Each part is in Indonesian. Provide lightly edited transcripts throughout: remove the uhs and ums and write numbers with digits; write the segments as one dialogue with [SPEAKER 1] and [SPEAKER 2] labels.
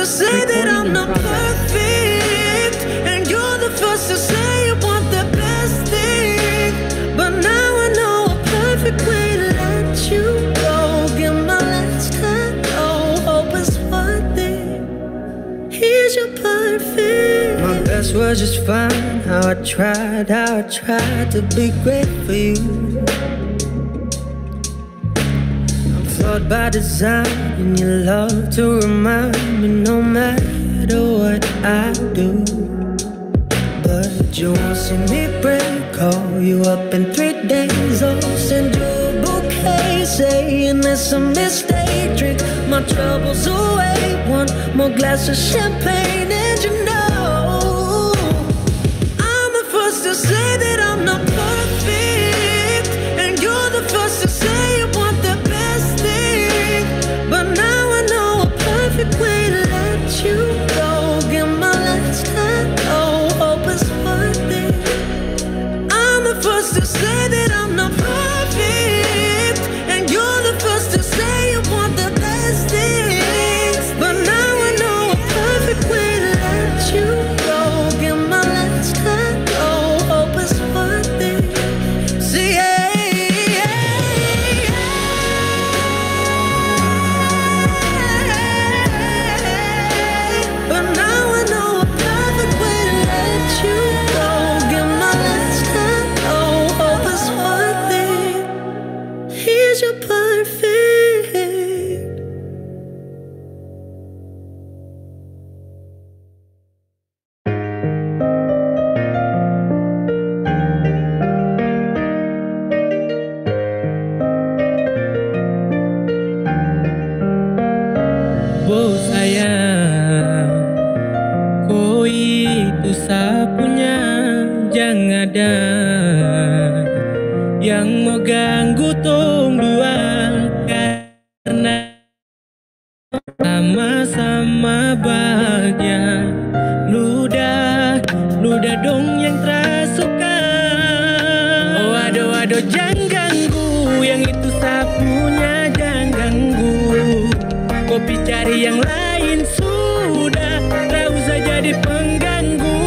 [SPEAKER 1] to say that I'm not perfect, and you're the first to say you want the best thing. But now I know a perfect way to let you go. Give my last hello, hope it's worth it. Here's your perfect. My best was just fine. How I tried to be great for you. Flawed by design, and you love to remind me no matter what I do. But you won't see me break, call you up in 3 days. I'll send you a bouquet, saying it's a mistake. Drink my troubles away, one more glass of champagne, and you know I'm the first to say that I'm not perfect, and you're the first to say you want the best thing. But now I know a perfect way to let you go. Give my last hello, hope it's worth it. I'm the first to say that I'm not perfect, and you're the first to say you want the best thing. But now I know a perfect way to let you go. Give my last hello, hope it's worth it. See, but now I know a perfect way to let you go. Give my last hello, hope it's worth it. Here's your perfect.
[SPEAKER 2] Wow sayang, kau itu sapunya, jangan ada yang mau ganggu tong dua, karena sama-sama bahagia. Ludah dong yang terasuka. Oh aduh jangan ganggu, yang itu sapunya jangan ganggu. Kopi cari yang lain sudah, tak usah jadi pengganggu.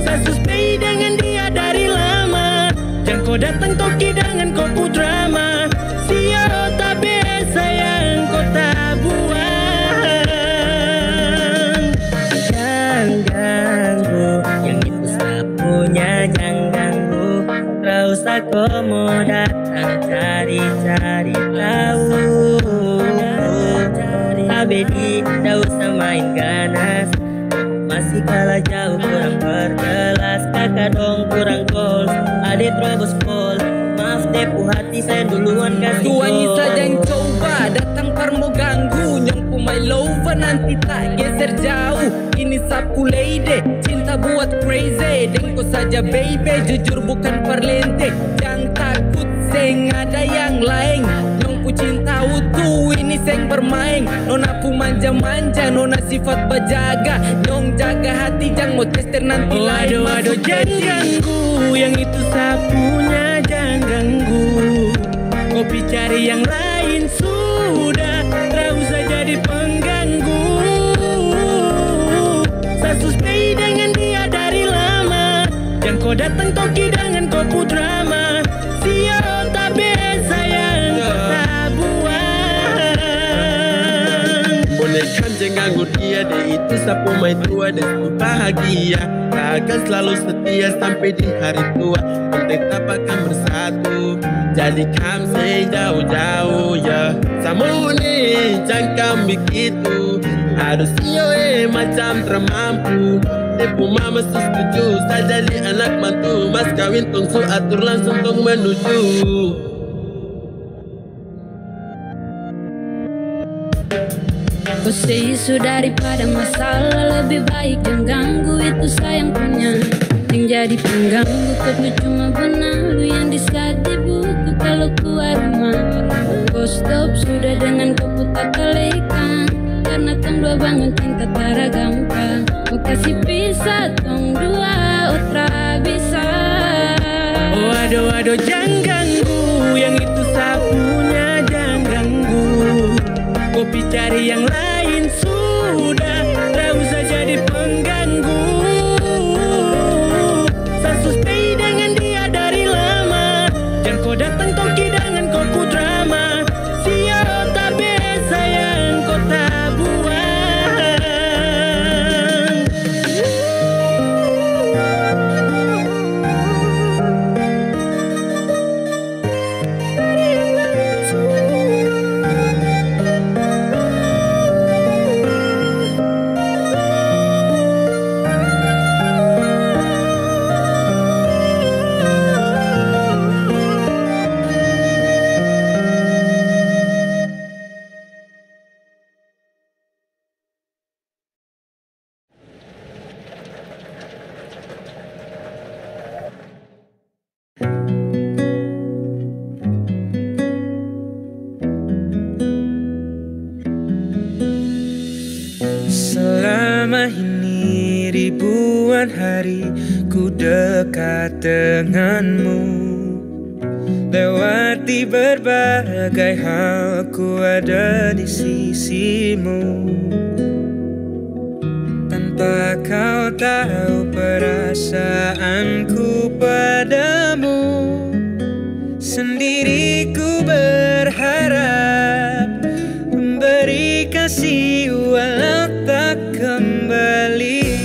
[SPEAKER 2] Saya suspek dengan dia dari lama, jangan kau datang toki dengan kau pudrama. Sio tapi sayang kau tak buang. Jangan ganggu, yang itu sapunya jangan ganggu. Tak usah kau mau datang cari-cari tahu. Abedi, tak usah main ganas, masih kalah jauh kurang berkelas. Kakak dong kurang goals, adik terobos gol. Maaf tepu hati saya duluan kasih gol.
[SPEAKER 3] Tuanya saja yang coba datang parmo ganggu. Nyongku my lover nanti tak geser jauh. Ini sapu lady, cinta buat crazy. Dengko saja baby, jujur bukan perlente. Jangan takut seng ada yang lain. Nyongku cinta utuh, ini seng bermain. Nona pu manja-manja, nona sifat berjaga. Nyong jaga hati, jangan mau tester nanti lain.
[SPEAKER 2] Aduh jangan ganggu, yang itu sapunya jangan ganggu. Kopi cari yang lain sudah, tak usah jadi pengganggu. Saya suspek dengan dia dari lama, jangan kau datang toki dengan kau pudrama. Sio tapi sayang kau tak buang.
[SPEAKER 4] Boneka jangan ganggu dia, dia itu sapu main tua dan bahagia. Tak akan selalu setia sampai di hari tua. Kita akan bersatu, jadikan saya jauh-jauh ya. Sama ini jangan begitu, harus macam termampu. Tepu mama setuju, saya jadi anak mantu. Mas kawin tungsu atur langsung tong menuju.
[SPEAKER 5] Kau say isu daripada masalah, lebih baik jangan ganggu, itu sayang punya. Yang jadi pengganggu kau tuh cuma benalu yang disaat di buku kalau keluar rumah. Kau stop sudah dengan kau putar kalikan, karena tong dua bangun cinta tara gampang. Kau kasih pisah tong dua otra bisa.
[SPEAKER 2] Oh aduh jangan ganggu, yang itu sapunya jangan ganggu. Kopi cari yang lain
[SPEAKER 1] Selama ini ribuan hari ku dekat denganmu. Lewati berbagai hal ku ada di sisimu. Tanpa kau tahu perasaanku padamu. Sendiri ku berharap memberi kasih walau tak kembali.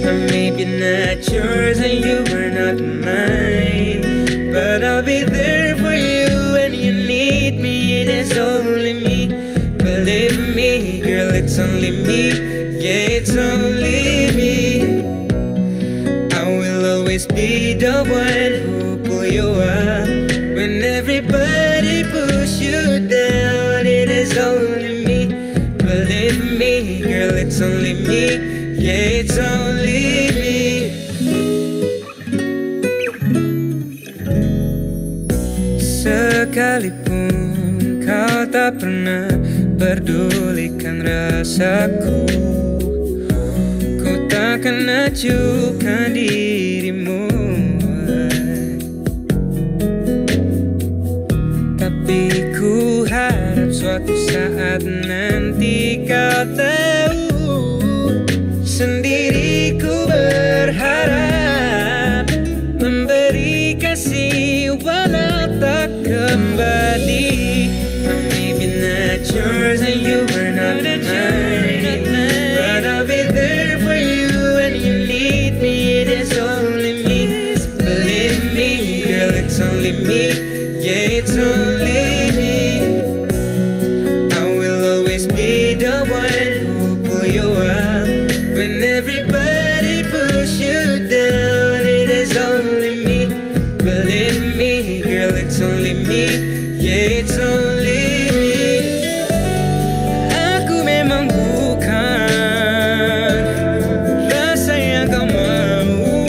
[SPEAKER 1] I may be not yours and you are not mine, but I'll be there for you when you need me. It is only me, believe me, girl, it's only me. Yeah, it's only me. I will always be the one who pull you up when everybody push you down. It is only me, believe me, girl, it's only me. Yeah, it's only me. Sekalipun kau tak pernah pedulikan rasaku, ku takkan acuhkan dirimu. Tapi ku harap suatu saat nanti kau tahu. Sendiri ku berharap memberi kasih walau tak kembali. I may be not yours and you are not mine, but I'll be there for you when you need me. It is only me, believe me, girl, it's only me. Yeah, it's only me. I will always be the one who pull you up when everybody push you down. It is only me, believe me, girl, it's only me. Yeah, it's only me. Aku memang bukan rasa yang kau mau,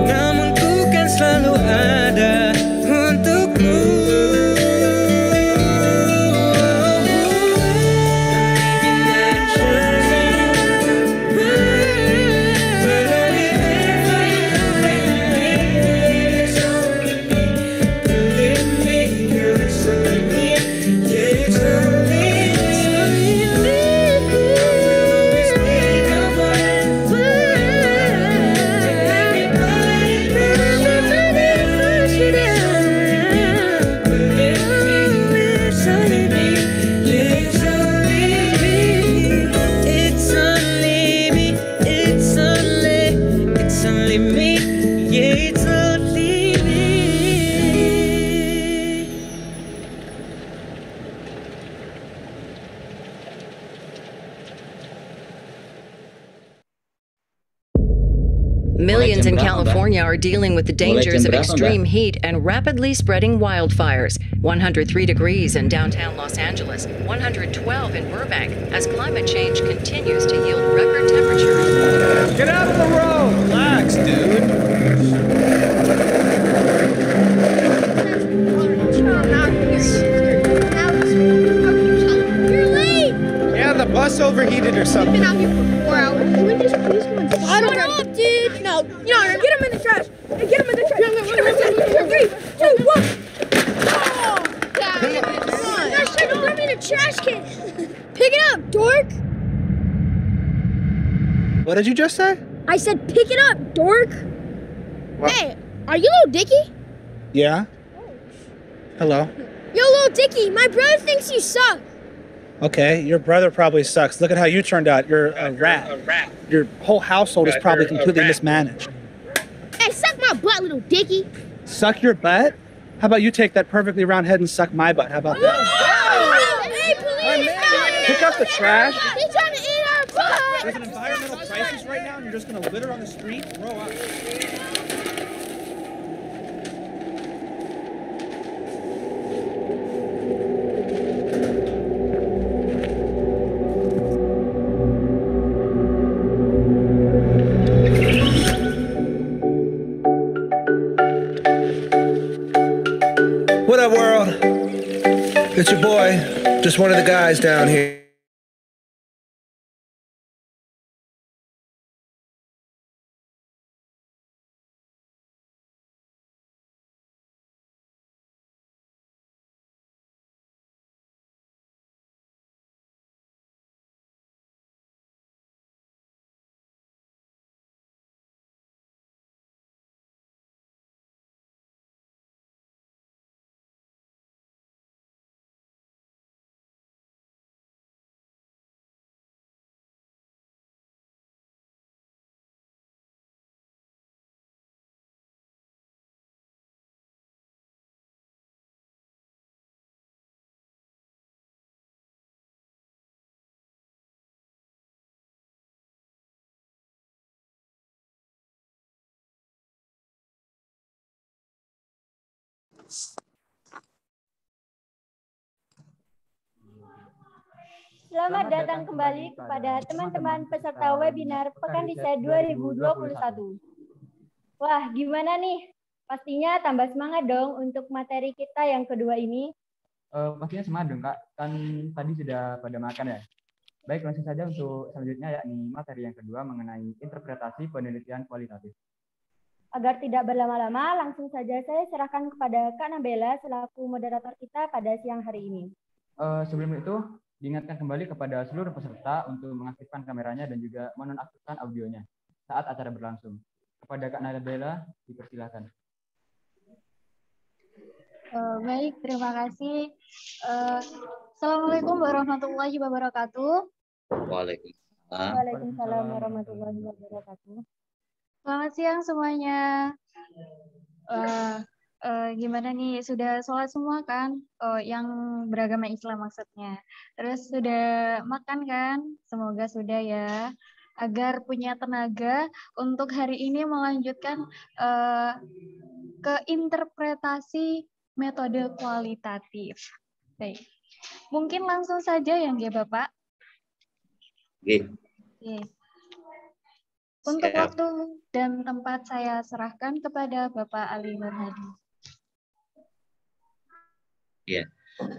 [SPEAKER 1] namun ku kan selalu ada untukmu.
[SPEAKER 6] Millions in California are dealing with the dangers of extreme heat and rapidly spreading wildfires. 103 degrees in downtown Los Angeles, 112 in Burbank, as climate change continues to yield record temperatures.
[SPEAKER 7] Get out of the road! Relax, dude.
[SPEAKER 8] You're late!
[SPEAKER 7] Yeah, the bus overheated or something.
[SPEAKER 8] We've been out here for 4 hours. Can we just please go inside? Shut up, dude! No, get him in the trash! Hey, get him in the trash! Get him in the trash! 3, 2, 1! Oh, God! That shit don't let me in the trash can! Pick it up, dork!
[SPEAKER 7] What did you just say?
[SPEAKER 8] I said pick it up, dork!
[SPEAKER 7] What?
[SPEAKER 8] Hey, are you Little Dicky?
[SPEAKER 7] Yeah? Hello?
[SPEAKER 8] Yo, Little Dicky, my brother thinks you suck.
[SPEAKER 7] Okay, your brother probably sucks. Look at how you turned out. You're a rat. Your whole household is probably completely mismanaged.
[SPEAKER 8] Hey, suck my butt, Little Dicky.
[SPEAKER 7] Suck your butt? How about you take that perfectly round head and suck my butt? How about that?
[SPEAKER 8] Oh, hey, police!
[SPEAKER 7] Pick up the trash.
[SPEAKER 8] He's trying to eat our butt!
[SPEAKER 7] There's an environmental crisis right now and you're just gonna litter on the street? Grow up.
[SPEAKER 9] What up, world? It's your boy, just one of the guys down here.
[SPEAKER 10] Selamat datang kembali kepada teman-teman peserta webinar Pekan Riset 2021. Wah, gimana nih? Pastinya tambah semangat dong untuk materi kita yang kedua ini.
[SPEAKER 11] Pastinya semangat dong, Kak. Kan tadi sudah pada makan ya. Baik, langsung saja untuk selanjutnya, yakni materi yang kedua mengenai interpretasi penelitian kualitatif.
[SPEAKER 10] Agar tidak berlama-lama, langsung saja saya serahkan kepada Kak Nabela selaku moderator kita pada siang hari ini.
[SPEAKER 11] Sebelum itu, diingatkan kembali kepada seluruh peserta untuk mengaktifkan kameranya dan juga menonaktifkan audionya saat acara berlangsung. Kepada Kak Nabela, dipersilakan.
[SPEAKER 12] Baik, terima kasih. Assalamualaikum warahmatullahi wabarakatuh.
[SPEAKER 13] Waalaikumsalam.
[SPEAKER 10] Waalaikumsalam warahmatullahi wabarakatuh.
[SPEAKER 12] Selamat siang semuanya. Gimana nih, sudah sholat semua kan? Yang beragama Islam maksudnya. Terus sudah makan kan? Semoga sudah ya. Agar punya tenaga untuk hari ini melanjutkan ke interpretasi metode kualitatif. Baik. Mungkin langsung saja ya, nggih Bapak?
[SPEAKER 13] Oke.
[SPEAKER 12] Untuk waktu dan tempat saya serahkan kepada Bapak Ali Nur Hadi.
[SPEAKER 13] Ya,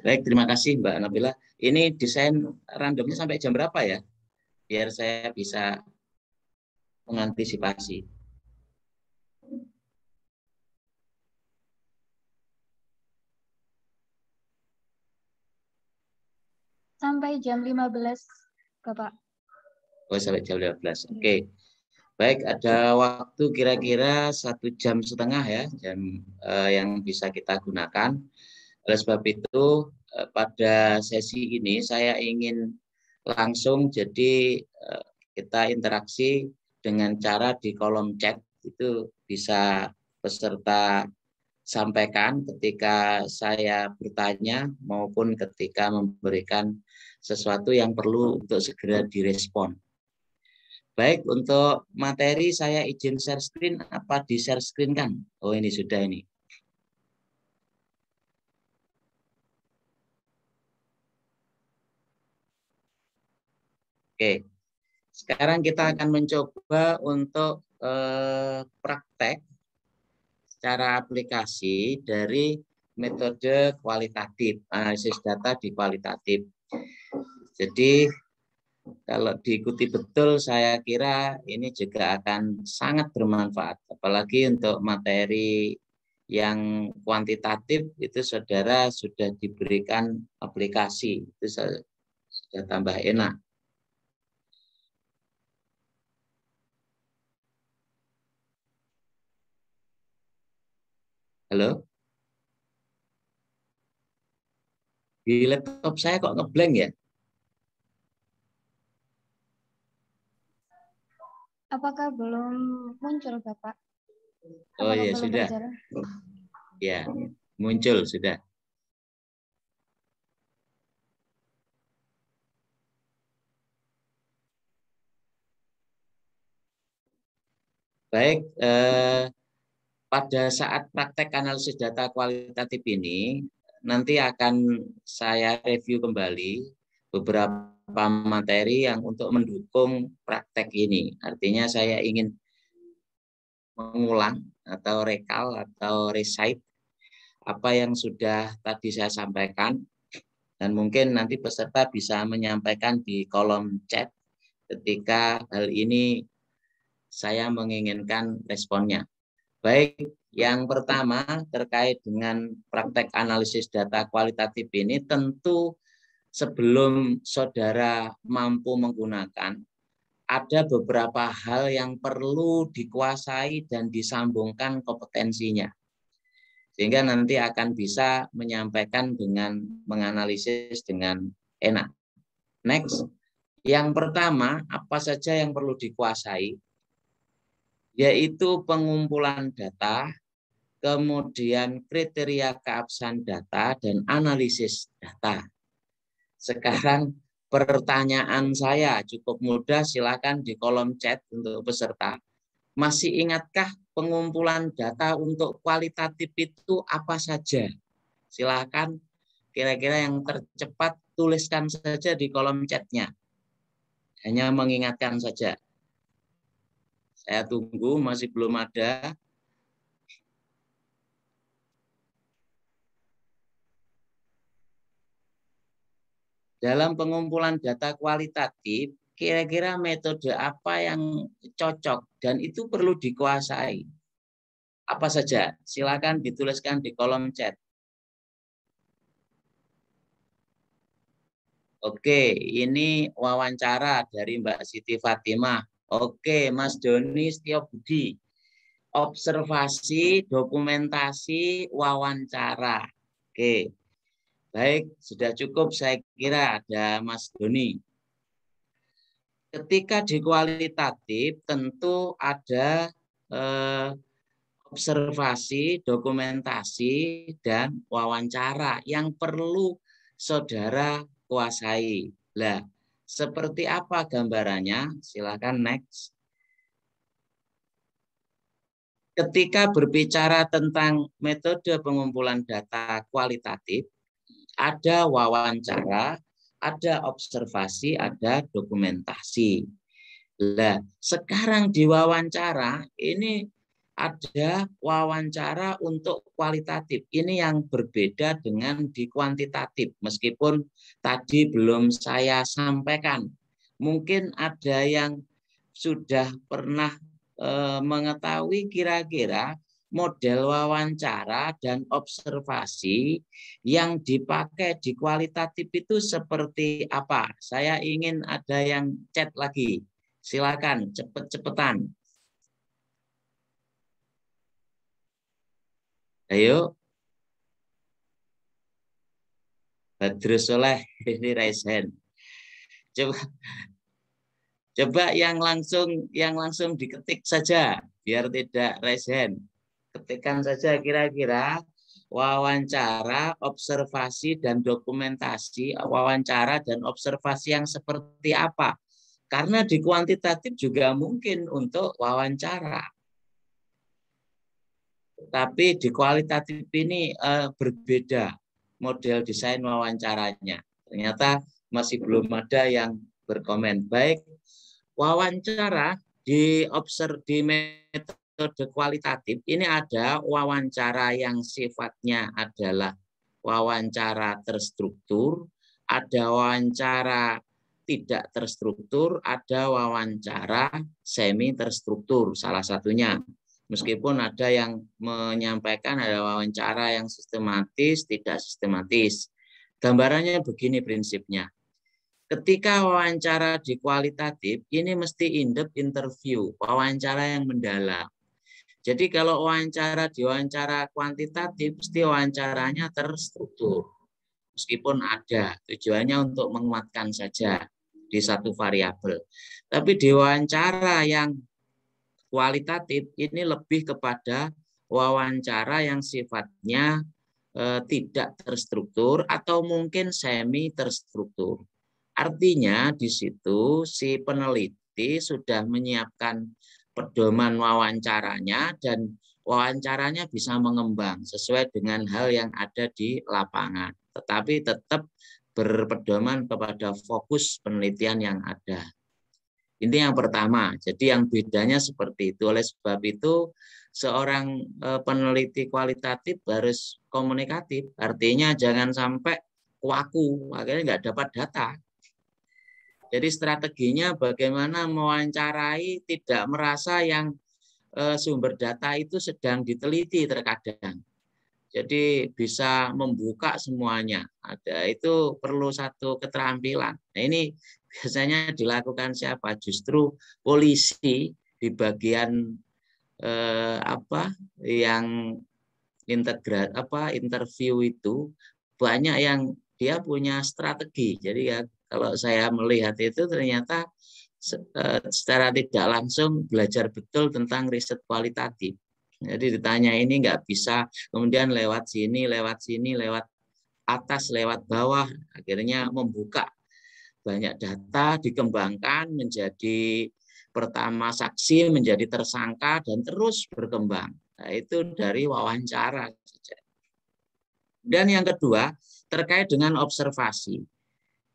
[SPEAKER 13] baik, terima kasih Mbak Nabila. Ini desain randomnya sampai jam berapa ya? Biar saya bisa mengantisipasi.
[SPEAKER 12] Sampai jam 15, Bapak.
[SPEAKER 13] Oh, sampai jam 15. Oke. Baik, ada waktu kira-kira 1,5 jam ya, yang bisa kita gunakan. Oleh sebab itu, pada sesi ini saya ingin langsung, jadi kita interaksi dengan cara di kolom chat, itu bisa peserta sampaikan ketika saya bertanya maupun ketika memberikan sesuatu yang perlu untuk segera direspon. Baik, untuk materi saya izin share screen. Apa di share screen kan? Oh, ini sudah ini. Oke, sekarang kita akan mencoba untuk praktek secara aplikasi dari metode kualitatif, analisis data di kualitatif. Jadi kalau diikuti betul, saya kira ini juga akan sangat bermanfaat. Apalagi untuk materi yang kuantitatif, itu saudara sudah diberikan aplikasi. Itu sudah tambah enak. Halo? Di laptop saya kok ngeblank ya?
[SPEAKER 12] Apakah belum muncul, Bapak?
[SPEAKER 13] Oh iya, sudah. Ya, muncul sudah. Baik, pada saat praktek analisis data kualitatif ini, nanti akan saya review kembali beberapa materi yang untuk mendukung praktek ini. Artinya saya ingin mengulang atau recall atau recite apa yang sudah tadi saya sampaikan, dan mungkin nanti peserta bisa menyampaikan di kolom chat ketika hal ini saya menginginkan responnya. Baik, yang pertama terkait dengan praktek analisis data kualitatif ini, tentu sebelum saudara mampu menggunakan, ada beberapa hal yang perlu dikuasai dan disambungkan kompetensinya. Sehingga nanti akan bisa menyampaikan dengan menganalisis dengan enak. Next, yang pertama, apa saja yang perlu dikuasai? Yaitu pengumpulan data, kemudian kriteria keabsahan data, dan analisis data. Sekarang pertanyaan saya cukup mudah, silakan di kolom chat untuk peserta. Masih ingatkah pengumpulan data untuk kualitatif itu apa saja? Silakan kira-kira yang tercepat tuliskan saja di kolom chatnya. Hanya mengingatkan saja. Saya tunggu, masih belum ada. Dalam pengumpulan data kualitatif, kira-kira metode apa yang cocok dan itu perlu dikuasai? Apa saja? Silakan dituliskan di kolom chat. Oke, ini wawancara dari Mbak Siti Fatimah. Oke, Mas Doni Setiobudi. Observasi, dokumentasi, wawancara. Oke, baik, sudah cukup saya kira ada Mas Doni. Ketika di kualitatif tentu ada observasi, dokumentasi, dan wawancara yang perlu saudara kuasai. Lah, seperti apa gambarannya? Silakan next. Ketika berbicara tentang metode pengumpulan data kualitatif, ada wawancara, ada observasi, ada dokumentasi. Nah, sekarang di wawancara ini ada wawancara untuk kualitatif. Ini yang berbeda dengan di kuantitatif. Meskipun tadi belum saya sampaikan. Mungkin ada yang sudah pernah mengetahui kira-kira model wawancara dan observasi yang dipakai di kualitatif itu seperti apa? Saya ingin ada yang chat lagi. Silakan, cepet-cepetan. Ayo. Badrus Soleh, ini raise hand. Coba yang langsung diketik saja, biar tidak raise hand. Ketikkan saja kira-kira wawancara, observasi, dan dokumentasi, wawancara dan observasi yang seperti apa. Karena di kuantitatif juga mungkin untuk wawancara. Tapi di kualitatif ini berbeda model desain wawancaranya. Ternyata masih belum ada yang berkomen. Baik, wawancara di metode kualitatif ini ada wawancara yang sifatnya adalah wawancara terstruktur, ada wawancara tidak terstruktur, ada wawancara semi terstruktur salah satunya. Meskipun ada yang menyampaikan ada wawancara yang sistematis, tidak sistematis. Gambarannya begini prinsipnya. Ketika wawancara di kualitatif, ini mesti in-depth interview, wawancara yang mendalam. Jadi kalau wawancara di wawancara kuantitatif, mesti wawancaranya terstruktur. Meskipun ada, tujuannya untuk menguatkan saja di satu variabel. Tapi di wawancara yang kualitatif, ini lebih kepada wawancara yang sifatnya tidak terstruktur atau mungkin semi terstruktur. Artinya di situ si peneliti sudah menyiapkan pedoman wawancaranya dan wawancaranya bisa mengembang sesuai dengan hal yang ada di lapangan. Tetapi tetap berpedoman kepada fokus penelitian yang ada. Ini yang pertama. Jadi yang bedanya seperti itu. Oleh sebab itu seorang peneliti kualitatif harus komunikatif. Artinya jangan sampai kuaku, akhirnya nggak dapat data. Jadi strateginya bagaimana mewawancarai tidak merasa yang sumber data itu sedang diteliti terkadang. Jadi bisa membuka semuanya. Ada itu perlu satu keterampilan. Nah, ini biasanya dilakukan siapa? Justru polisi di bagian yang interview itu banyak yang dia punya strategi. Jadi ya kalau saya melihat itu ternyata secara tidak langsung belajar betul tentang riset kualitatif. Jadi ditanya ini nggak bisa, kemudian lewat sini, lewat atas, lewat bawah, akhirnya membuka banyak data, dikembangkan menjadi pertama saksi menjadi tersangka dan terus berkembang. Nah, itu dari wawancara saja. Dan yang kedua, terkait dengan observasi.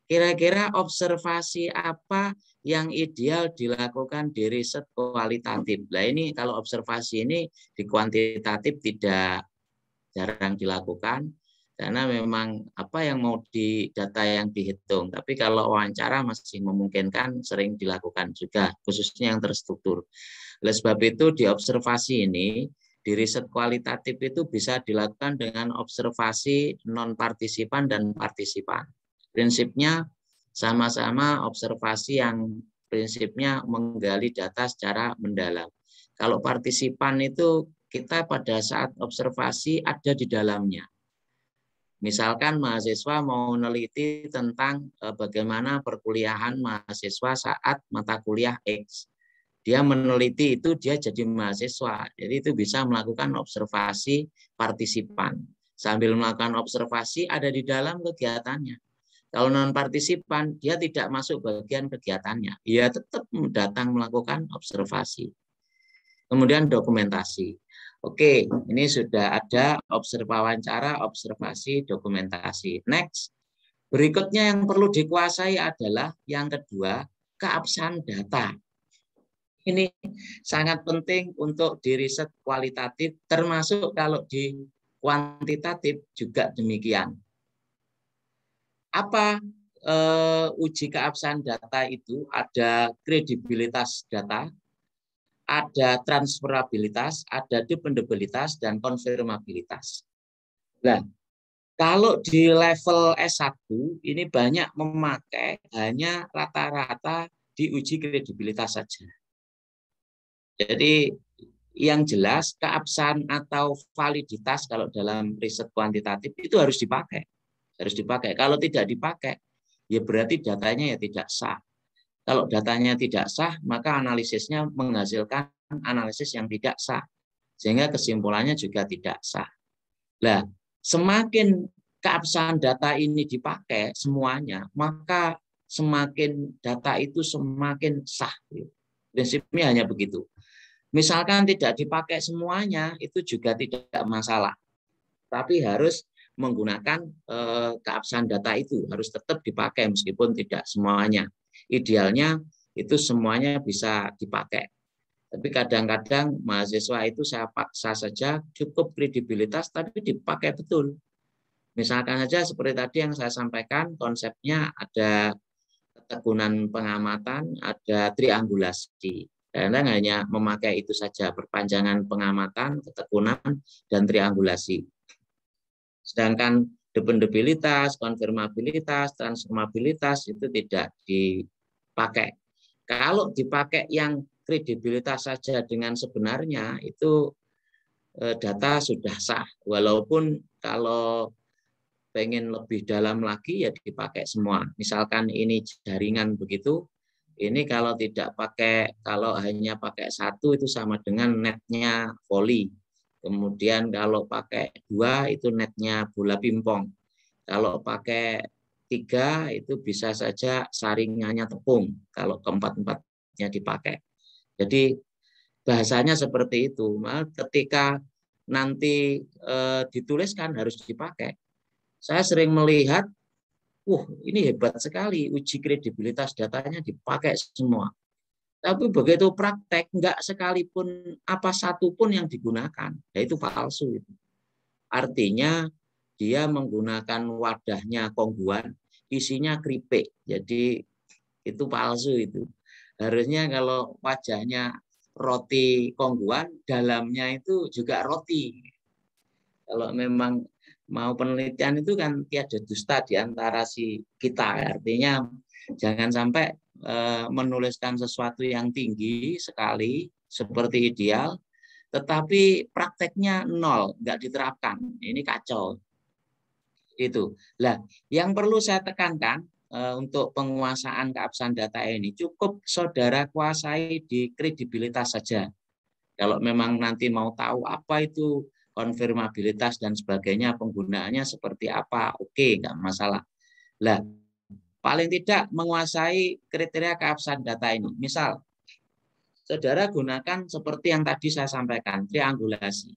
[SPEAKER 13] Kira-kira observasi apa yang ideal dilakukan di riset kualitatif? Nah, ini kalau observasi ini di kuantitatif tidak jarang dilakukan, karena memang apa yang mau di data yang dihitung. Tapi kalau wawancara masih memungkinkan, sering dilakukan juga, khususnya yang terstruktur. Oleh sebab itu di observasi ini, di riset kualitatif itu bisa dilakukan dengan observasi non-partisipan dan partisipan. Prinsipnya sama-sama observasi yang prinsipnya menggali data secara mendalam. Kalau partisipan itu kita pada saat observasi ada di dalamnya. Misalkan mahasiswa mau meneliti tentang bagaimana perkuliahan mahasiswa saat mata kuliah X. Dia meneliti itu, dia jadi mahasiswa. Jadi itu bisa melakukan observasi partisipan. Sambil melakukan observasi ada di dalam kegiatannya. Kalau non-partisipan, dia tidak masuk bagian kegiatannya. Dia tetap datang melakukan observasi. Kemudian dokumentasi. Oke, ini sudah ada wawancara, observasi, dokumentasi. Next, berikutnya yang perlu dikuasai adalah yang kedua, keabsahan data. Ini sangat penting untuk di riset kualitatif, termasuk kalau di kuantitatif juga demikian. Apa uji keabsahan data itu? Ada kredibilitas data, ada transferabilitas, ada dependabilitas, dan konfirmabilitas. Nah, kalau di level S1 ini banyak memakai hanya rata-rata diuji kredibilitas saja. Jadi yang jelas keabsahan atau validitas kalau dalam riset kuantitatif itu harus dipakai. Harus dipakai. Kalau tidak dipakai, ya berarti datanya ya tidak sah. Kalau datanya tidak sah, maka analisisnya menghasilkan analisis yang tidak sah. Sehingga kesimpulannya juga tidak sah. Nah, semakin keabsahan data ini dipakai semuanya, maka semakin data itu semakin sah. Prinsipnya hanya begitu. Misalkan tidak dipakai semuanya, itu juga tidak masalah. Tapi harus menggunakan keabsahan data itu, harus tetap dipakai meskipun tidak semuanya. Idealnya itu semuanya bisa dipakai. Tapi kadang-kadang mahasiswa itu saya paksa saja cukup kredibilitas tapi dipakai betul. Misalkan saja seperti tadi yang saya sampaikan, konsepnya ada ketekunan pengamatan, ada triangulasi. Kadang hanya memakai itu saja, perpanjangan pengamatan, ketekunan, dan triangulasi. Sedangkan dependabilitas, konfirmabilitas, transformabilitas itu tidak dipakai. Kalau dipakai yang kredibilitas saja dengan sebenarnya, itu data sudah sah. Walaupun kalau pengen lebih dalam lagi ya dipakai semua. Misalkan ini jaringan begitu, ini kalau tidak pakai, kalau hanya pakai satu itu sama dengan netnya voli. Kemudian kalau pakai 2 itu netnya bola pingpong. Kalau pakai 3 itu bisa saja saringannya tepung. Kalau keempat-empatnya dipakai. Jadi bahasanya seperti itu. Ketika nanti dituliskan harus dipakai. Saya sering melihat, ini hebat sekali uji kredibilitas datanya dipakai semua. Tapi begitu praktek, enggak sekalipun apa satu pun yang digunakan. Ya itu palsu. Artinya dia menggunakan wadahnya kongguan, isinya keripik. Jadi itu palsu itu. Harusnya kalau wajahnya roti kongguan, dalamnya itu juga roti. Kalau memang mau penelitian itu kan tiada dusta di antara si kita. Artinya jangan sampai menuliskan sesuatu yang tinggi sekali seperti ideal, tetapi prakteknya nol, nggak diterapkan. Ini kacau. Itu. Lah, yang perlu saya tekankan untuk penguasaan keabsahan data ini cukup saudara kuasai di kredibilitas saja. Kalau memang nanti mau tahu apa itu konfirmabilitas dan sebagainya, penggunaannya seperti apa, oke, nggak masalah. Lah, paling tidak menguasai kriteria keabsahan data ini. Misal, saudara gunakan seperti yang tadi saya sampaikan, triangulasi.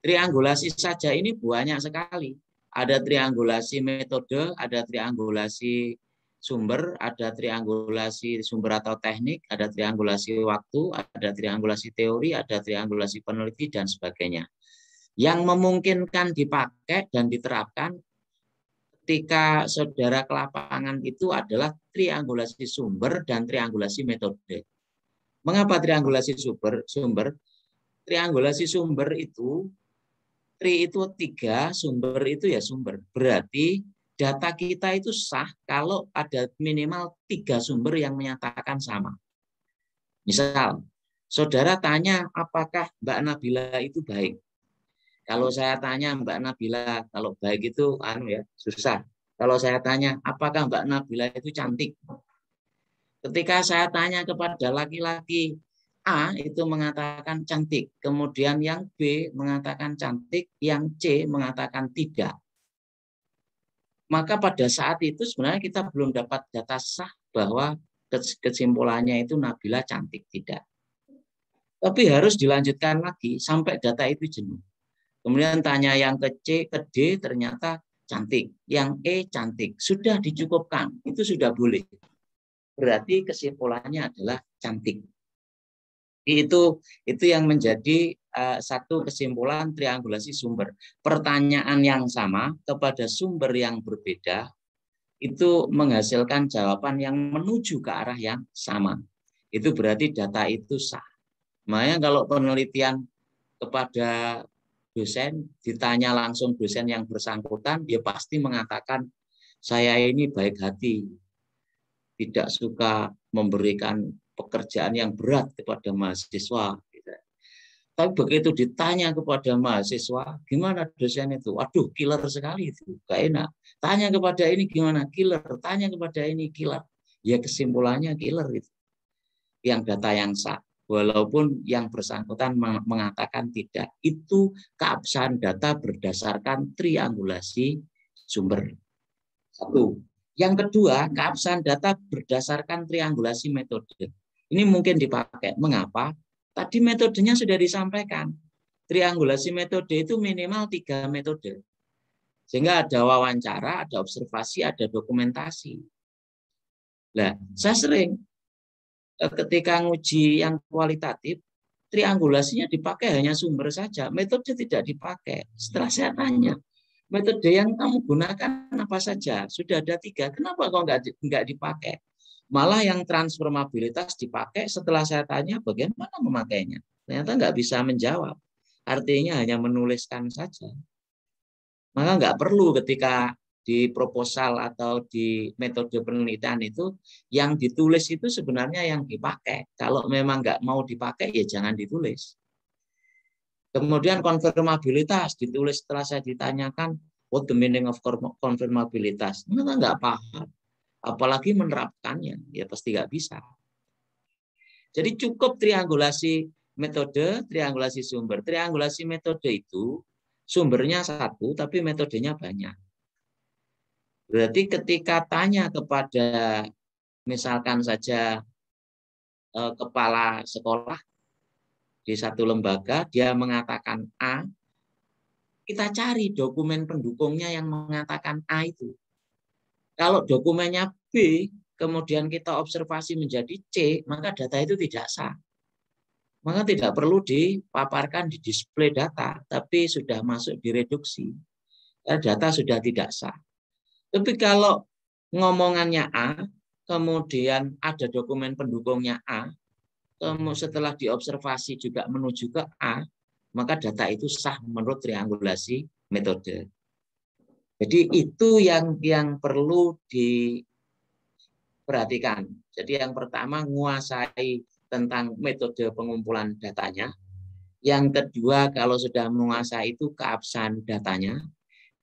[SPEAKER 13] Triangulasi saja ini banyak sekali. Ada triangulasi metode, ada triangulasi sumber, ada triangulasi sumber atau teknik, ada triangulasi waktu, ada triangulasi teori, ada triangulasi peneliti, dan sebagainya. Yang memungkinkan dipakai dan diterapkan ketika saudara ke lapangan itu adalah triangulasi sumber dan triangulasi metode. Mengapa triangulasi sumber? Triangulasi sumber itu, tri itu 3, sumber itu ya sumber. Berarti data kita itu sah kalau ada minimal 3 sumber yang menyatakan sama. Misal, saudara tanya apakah Mbak Nabila itu baik. Kalau saya tanya Mbak Nabila, kalau baik itu susah. Kalau saya tanya apakah Mbak Nabila itu cantik. Ketika saya tanya kepada laki-laki, A itu mengatakan cantik, kemudian yang B mengatakan cantik, yang C mengatakan tidak. Maka pada saat itu sebenarnya kita belum dapat data sah bahwa kesimpulannya itu Nabila cantik, tidak. Tapi harus dilanjutkan lagi sampai data itu jenuh. Kemudian tanya yang ke C, ke D ternyata cantik, yang E cantik, sudah dicukupkan, itu sudah boleh. Berarti kesimpulannya adalah cantik. Itu yang menjadi satu kesimpulan triangulasi sumber. Pertanyaan yang sama kepada sumber yang berbeda itu menghasilkan jawaban yang menuju ke arah yang sama. Itu berarti data itu sah. Makanya kalau penelitian kepada dosen, ditanya langsung dosen yang bersangkutan, dia pasti mengatakan saya ini baik hati, tidak suka memberikan pekerjaan yang berat kepada mahasiswa. Tapi begitu ditanya kepada mahasiswa, gimana dosen itu? Waduh, killer sekali itu, gak enak. Tanya kepada ini gimana? Killer. Tanya kepada ini killer. Ya kesimpulannya killer itu. Yang data yang sah. Walaupun yang bersangkutan mengatakan tidak. Itu keabsahan data berdasarkan triangulasi sumber. Satu. Yang kedua, keabsahan data berdasarkan triangulasi metode. Ini mungkin dipakai. Mengapa? Tadi metodenya sudah disampaikan. Triangulasi metode itu minimal 3 metode. Sehingga ada wawancara, ada observasi, ada dokumentasi. Nah, saya sering ketika nguji yang kualitatif, triangulasinya dipakai hanya sumber saja. Metode tidak dipakai. Setelah saya tanya, metode yang kamu gunakan apa saja? Sudah ada 3, kenapa kok nggak dipakai? Malah yang transformabilitas dipakai. Setelah saya tanya bagaimana memakainya, ternyata nggak bisa menjawab. Artinya hanya menuliskan saja. Maka nggak perlu ketika di proposal atau di metode penelitian itu yang ditulis itu sebenarnya yang dipakai. Kalau memang nggak mau dipakai ya jangan ditulis. Kemudian konfirmabilitas ditulis setelah saya ditanyakan what the meaning of konfirmabilitas. Mereka nggak paham. Apalagi menerapkannya, ya pasti nggak bisa. Jadi cukup triangulasi metode, triangulasi sumber. Triangulasi metode itu sumbernya 1, tapi metodenya banyak. Berarti ketika tanya kepada misalkan saja kepala sekolah di satu lembaga, dia mengatakan A, kita cari dokumen pendukungnya yang mengatakan A itu. Kalau dokumennya B, kemudian kita observasi menjadi C, maka data itu tidak sah. Maka tidak perlu dipaparkan di display data, tapi sudah masuk di reduksi. Data sudah tidak sah. Tapi kalau ngomongannya A, kemudian ada dokumen pendukungnya A, setelah diobservasi juga menuju ke A, maka data itu sah menurut triangulasi metode. Jadi itu yang perlu diperhatikan. Jadi yang pertama menguasai tentang metode pengumpulan datanya. Yang kedua kalau sudah menguasai itu keabsahan datanya.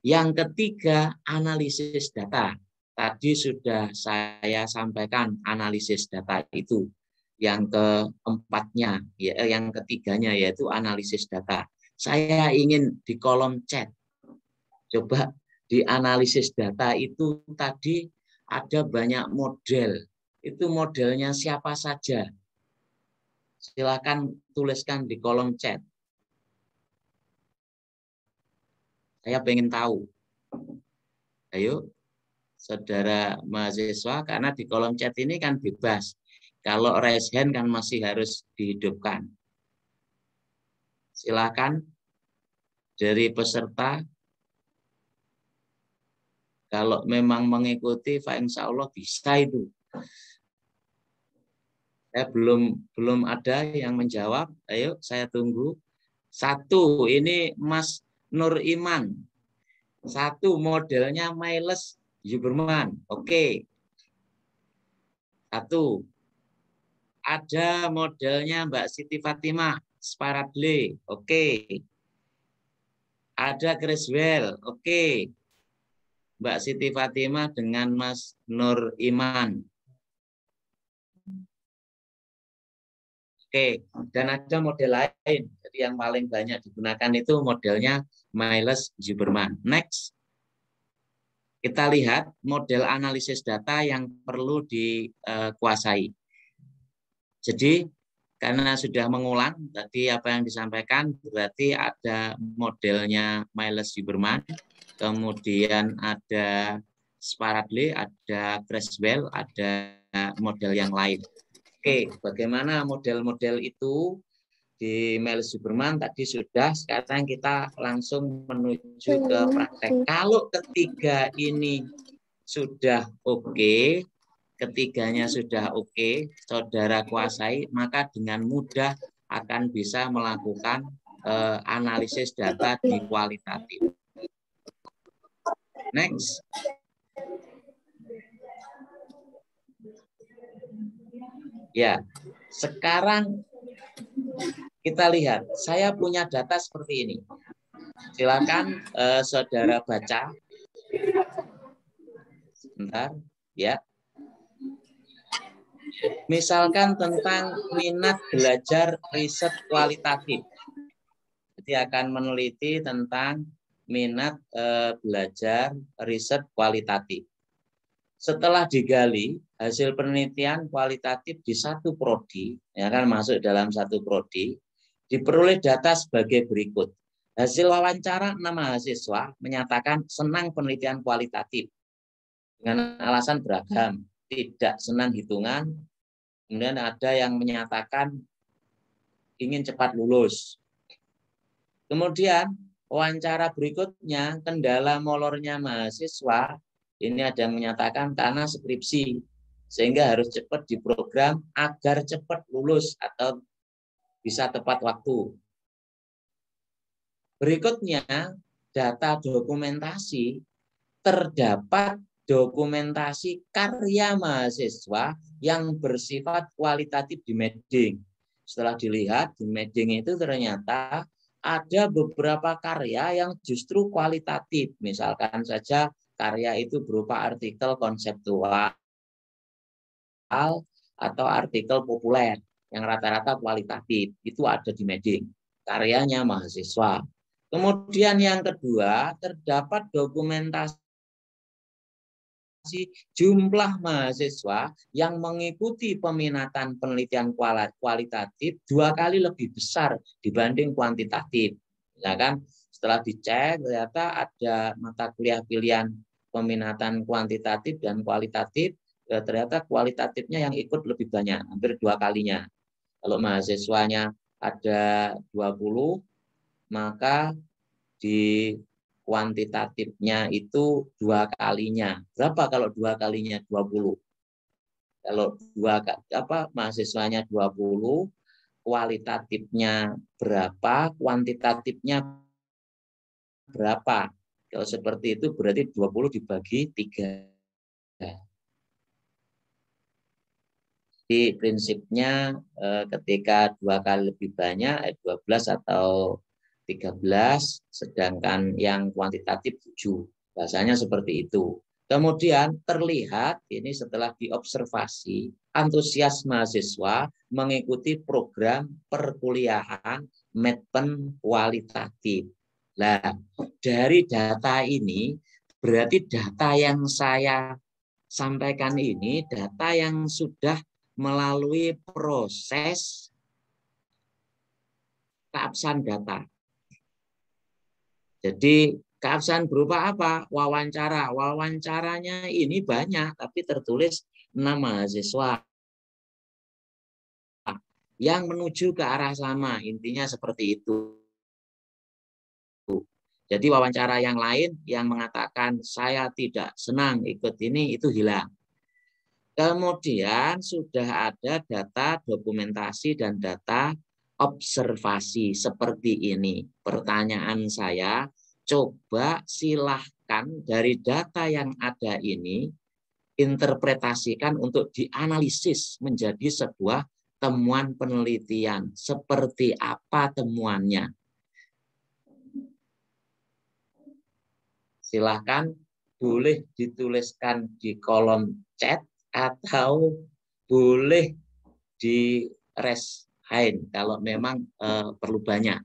[SPEAKER 13] Yang ketiga analisis data. Tadi sudah saya sampaikan analisis data itu. Yang keempatnya, yang ketiganya yaitu analisis data. Saya ingin di kolom chat. Coba di analisis data itu tadi ada banyak model. Itu modelnya siapa saja. Silakan tuliskan di kolom chat. Saya pengen tahu. Ayo, saudara mahasiswa, karena di kolom chat ini kan bebas. Kalau raise hand kan masih harus dihidupkan. Silakan dari peserta, kalau memang mengikuti, insya Allah bisa itu. Saya belum ada yang menjawab. Ayo, saya tunggu. 1, ini Mas Nur Iman. 1, modelnya Miles Huberman. Oke. 1. Ada modelnya Mbak Siti Fatimah, Sparadle. Oke. Ada Creswell. Oke. Mbak Siti Fatimah dengan Mas Nur Iman. Oke. Dan ada model lain. Jadi yang paling banyak digunakan itu modelnya Miles Huberman. Next. Kita lihat model analisis data yang perlu dikuasai. Jadi karena sudah mengulang tadi apa yang disampaikan, berarti ada modelnya Miles Huberman, kemudian ada Sparadle, ada Creswell, ada model yang lain. Oke, bagaimana model-model itu di Miles Huberman tadi sudah, sekarang kita langsung menuju ke praktek. Kalau ketiga ini sudah oke, ketiganya sudah oke, saudara kuasai, maka dengan mudah akan bisa melakukan analisis data di kualitatif. Next. Ya, sekarang kita lihat, saya punya data seperti ini. Silakan saudara baca. Sebentar, ya. Misalkan tentang minat belajar riset kualitatif. Jadi akan meneliti tentang minat belajar riset kualitatif. Setelah digali, hasil penelitian kualitatif di satu prodi, ya kan masuk dalam satu prodi, diperoleh data sebagai berikut. Hasil wawancara 6 mahasiswa menyatakan senang penelitian kualitatif dengan alasan beragam. Tidak senang hitungan, kemudian ada yang menyatakan ingin cepat lulus. Kemudian wawancara berikutnya, kendala molornya mahasiswa, ini ada yang menyatakan karena skripsi, sehingga harus cepat diprogram agar cepat lulus atau bisa tepat waktu. Berikutnya, data dokumentasi, terdapat dokumentasi karya mahasiswa yang bersifat kualitatif di Meding. Setelah dilihat di Meding itu ternyata ada beberapa karya yang justru kualitatif. Misalkan saja karya itu berupa artikel konseptual atau artikel populer yang rata-rata kualitatif. Itu ada di Meding, karyanya mahasiswa. Kemudian yang kedua, terdapat dokumentasi jumlah mahasiswa yang mengikuti peminatan penelitian kualitatif 2 kali lebih besar dibanding kuantitatif. Ya kan? Setelah dicek ternyata ada mata kuliah pilihan peminatan kuantitatif dan kualitatif, ternyata kualitatifnya yang ikut lebih banyak, hampir 2 kalinya. Kalau mahasiswanya ada 20, maka di kuantitatifnya itu 2 kalinya. Berapa kalau 2 kalinya 20? Kalau mahasiswanya 20, kualitatifnya berapa, kuantitatifnya berapa? Kalau seperti itu berarti 20 dibagi 3. Jadi prinsipnya ketika 2 kali lebih banyak 12 atau 13, sedangkan yang kuantitatif 7. Bahasanya seperti itu. Kemudian terlihat ini setelah diobservasi, antusias mahasiswa mengikuti program perkuliahan Medpen kualitatif. Nah, dari data ini, berarti data yang saya sampaikan ini, data yang sudah melalui proses keabsahan data. Jadi keabsahan berupa apa? Wawancara. Wawancaranya ini banyak, tapi tertulis 6 mahasiswa yang menuju ke arah sama. Intinya seperti itu. Jadi wawancara yang lain yang mengatakan saya tidak senang ikut ini, itu hilang. Kemudian sudah ada data dokumentasi dan data observasi seperti ini. Pertanyaan saya, coba silahkan dari data yang ada ini, interpretasikan untuk dianalisis menjadi sebuah temuan penelitian. Seperti apa temuannya? Silahkan, boleh dituliskan di kolom chat atau boleh di raise hand kalau memang perlu banyak.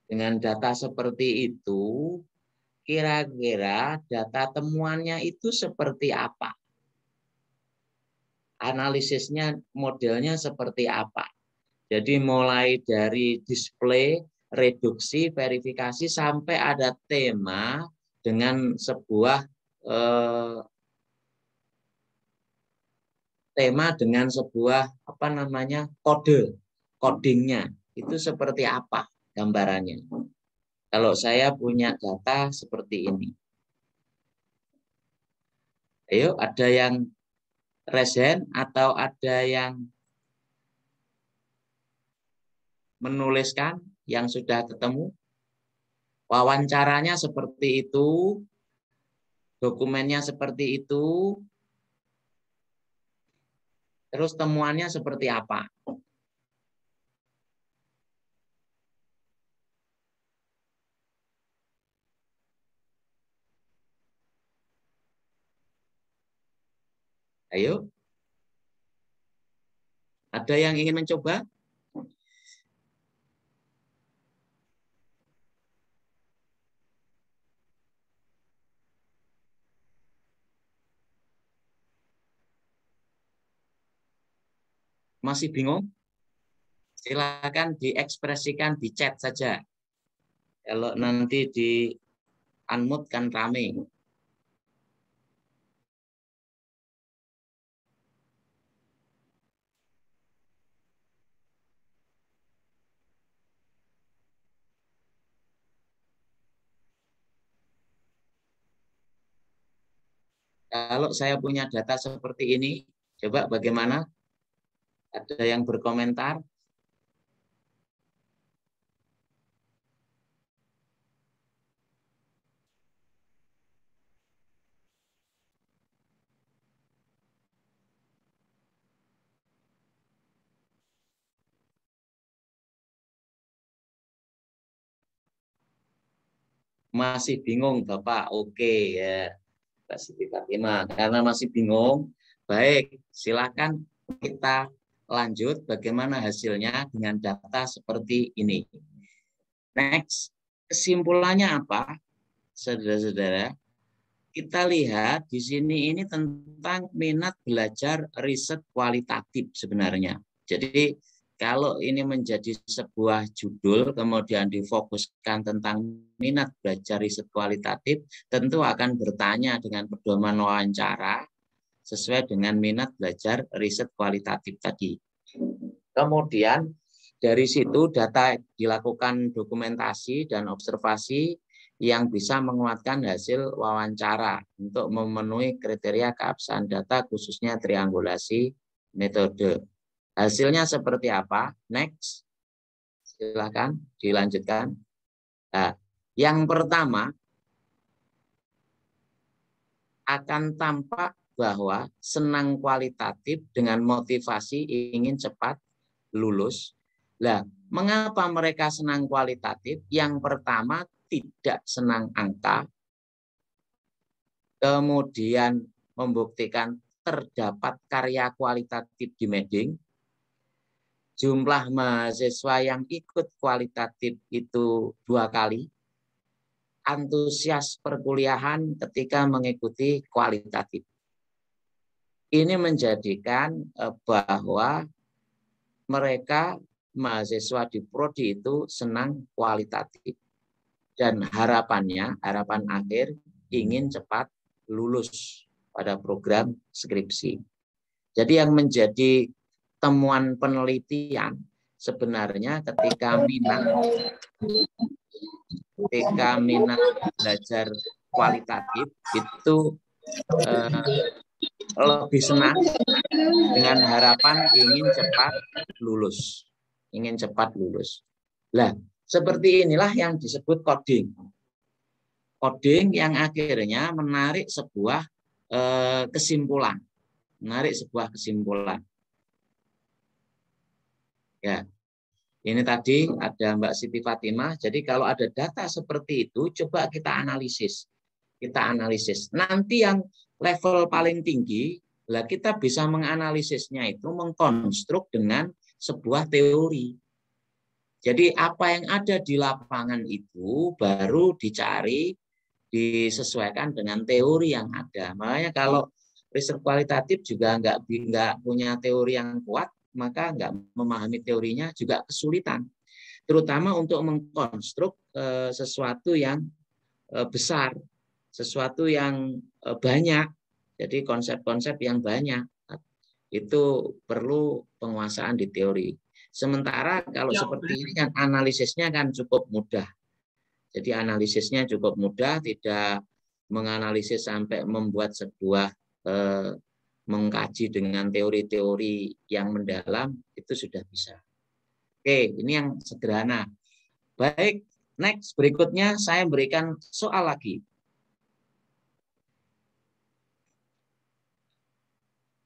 [SPEAKER 13] Dengan data seperti itu, kira-kira data temuannya itu seperti apa? Analisisnya, modelnya seperti apa? Jadi mulai dari display, reduksi, verifikasi, sampai ada tema dengan sebuah codingnya itu seperti apa gambarannya. Kalau saya punya data seperti ini, ayo ada yang resen atau ada yang menuliskan yang sudah ketemu. Wawancaranya seperti itu, dokumennya seperti itu, terus temuannya seperti apa? Ayo. Ada yang ingin mencoba? Masih bingung? Silakan diekspresikan di chat saja. Kalau nanti di unmute kan rame. Kalau saya punya data seperti ini, coba bagaimana? Ada yang berkomentar? Masih bingung, Bapak? Oke ya, Pak Siti Fatimah. Karena masih bingung, baik, silakan kita lanjut bagaimana hasilnya dengan data seperti ini. Next, kesimpulannya apa, saudara-saudara? Kita lihat di sini ini tentang minat belajar riset kualitatif sebenarnya. Jadi kalau ini menjadi sebuah judul kemudian difokuskan tentang minat belajar riset kualitatif, tentu akan bertanya dengan pedoman wawancara sesuai dengan minat belajar riset kualitatif tadi. Kemudian dari situ data dilakukan dokumentasi dan observasi yang bisa menguatkan hasil wawancara untuk memenuhi kriteria keabsahan data khususnya triangulasi metode. Hasilnya seperti apa? Next. Silakan dilanjutkan. Nah, yang pertama akan tampak bahwa senang kualitatif dengan motivasi ingin cepat lulus. Nah, mengapa mereka senang kualitatif? Yang pertama, tidak senang angka, kemudian membuktikan terdapat karya kualitatif di Meding, jumlah mahasiswa yang ikut kualitatif itu 2 kali, antusias perkuliahan ketika mengikuti kualitatif. Ini menjadikan bahwa mereka mahasiswa di prodi itu senang kualitatif. Dan harapan akhir ingin cepat lulus pada program skripsi. Jadi yang menjadi temuan penelitian sebenarnya ketika minat belajar kualitatif itu lebih senang dengan harapan ingin cepat lulus. Lah, seperti inilah yang disebut coding. Coding yang akhirnya menarik sebuah kesimpulan. Ya, ini tadi ada Mbak Siti Fatimah. Jadi kalau ada data seperti itu, coba kita analisis. Nanti yang level paling tinggi, lah kita bisa menganalisisnya itu mengkonstruk dengan sebuah teori. Jadi apa yang ada di lapangan itu baru dicari, disesuaikan dengan teori yang ada. Makanya kalau riset kualitatif juga nggak punya teori yang kuat, maka nggak memahami teorinya juga kesulitan. Terutama untuk mengkonstruk sesuatu yang besar, sesuatu yang banyak. Jadi konsep-konsep yang banyak itu perlu penguasaan di teori. Sementara kalau seperti ini kan analisisnya kan cukup mudah. Jadi analisisnya cukup mudah, tidak menganalisis sampai membuat sebuah mengkaji dengan teori-teori yang mendalam, itu sudah bisa. Oke, ini yang sederhana. Baik, next berikutnya saya berikan soal lagi.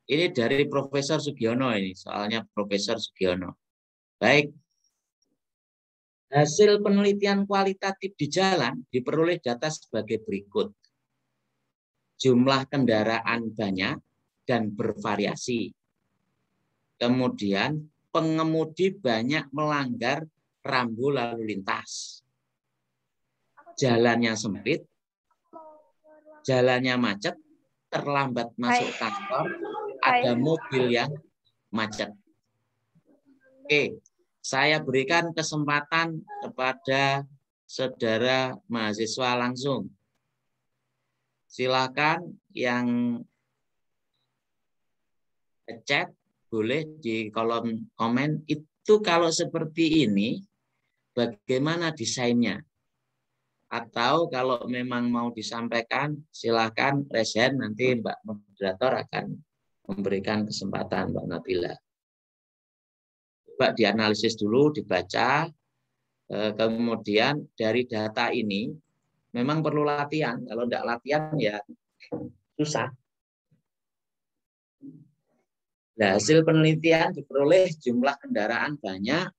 [SPEAKER 13] Ini dari Profesor Sugiono ini, soalnya Profesor Sugiono. Baik, hasil penelitian kualitatif di jalan diperoleh data sebagai berikut. Jumlah kendaraan banyak dan bervariasi. Kemudian pengemudi banyak melanggar rambu lalu lintas. Jalannya sempit, jalannya macet, terlambat masuk kantor, ada mobil yang macet. Oke, saya berikan kesempatan kepada saudara mahasiswa langsung. Silakan yang chat boleh di kolom komen. Itu kalau seperti ini, bagaimana desainnya? Atau kalau memang mau disampaikan, silakan raise hand, nanti Mbak Moderator akan memberikan kesempatan Mbak Nabila. Coba dianalisis dulu, dibaca, kemudian dari data ini memang perlu latihan. Kalau tidak latihan ya susah. Nah, hasil penelitian diperoleh jumlah kendaraan banyak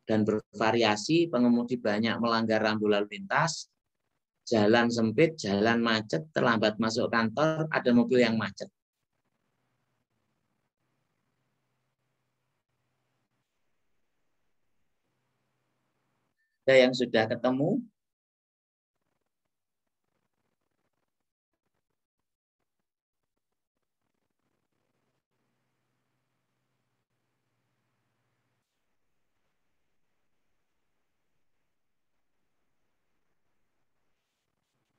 [SPEAKER 13] dan bervariasi, pengemudi banyak melanggar rambu lalu lintas, jalan sempit, jalan macet, terlambat masuk kantor, ada mobil yang macet. Ada yang sudah ketemu?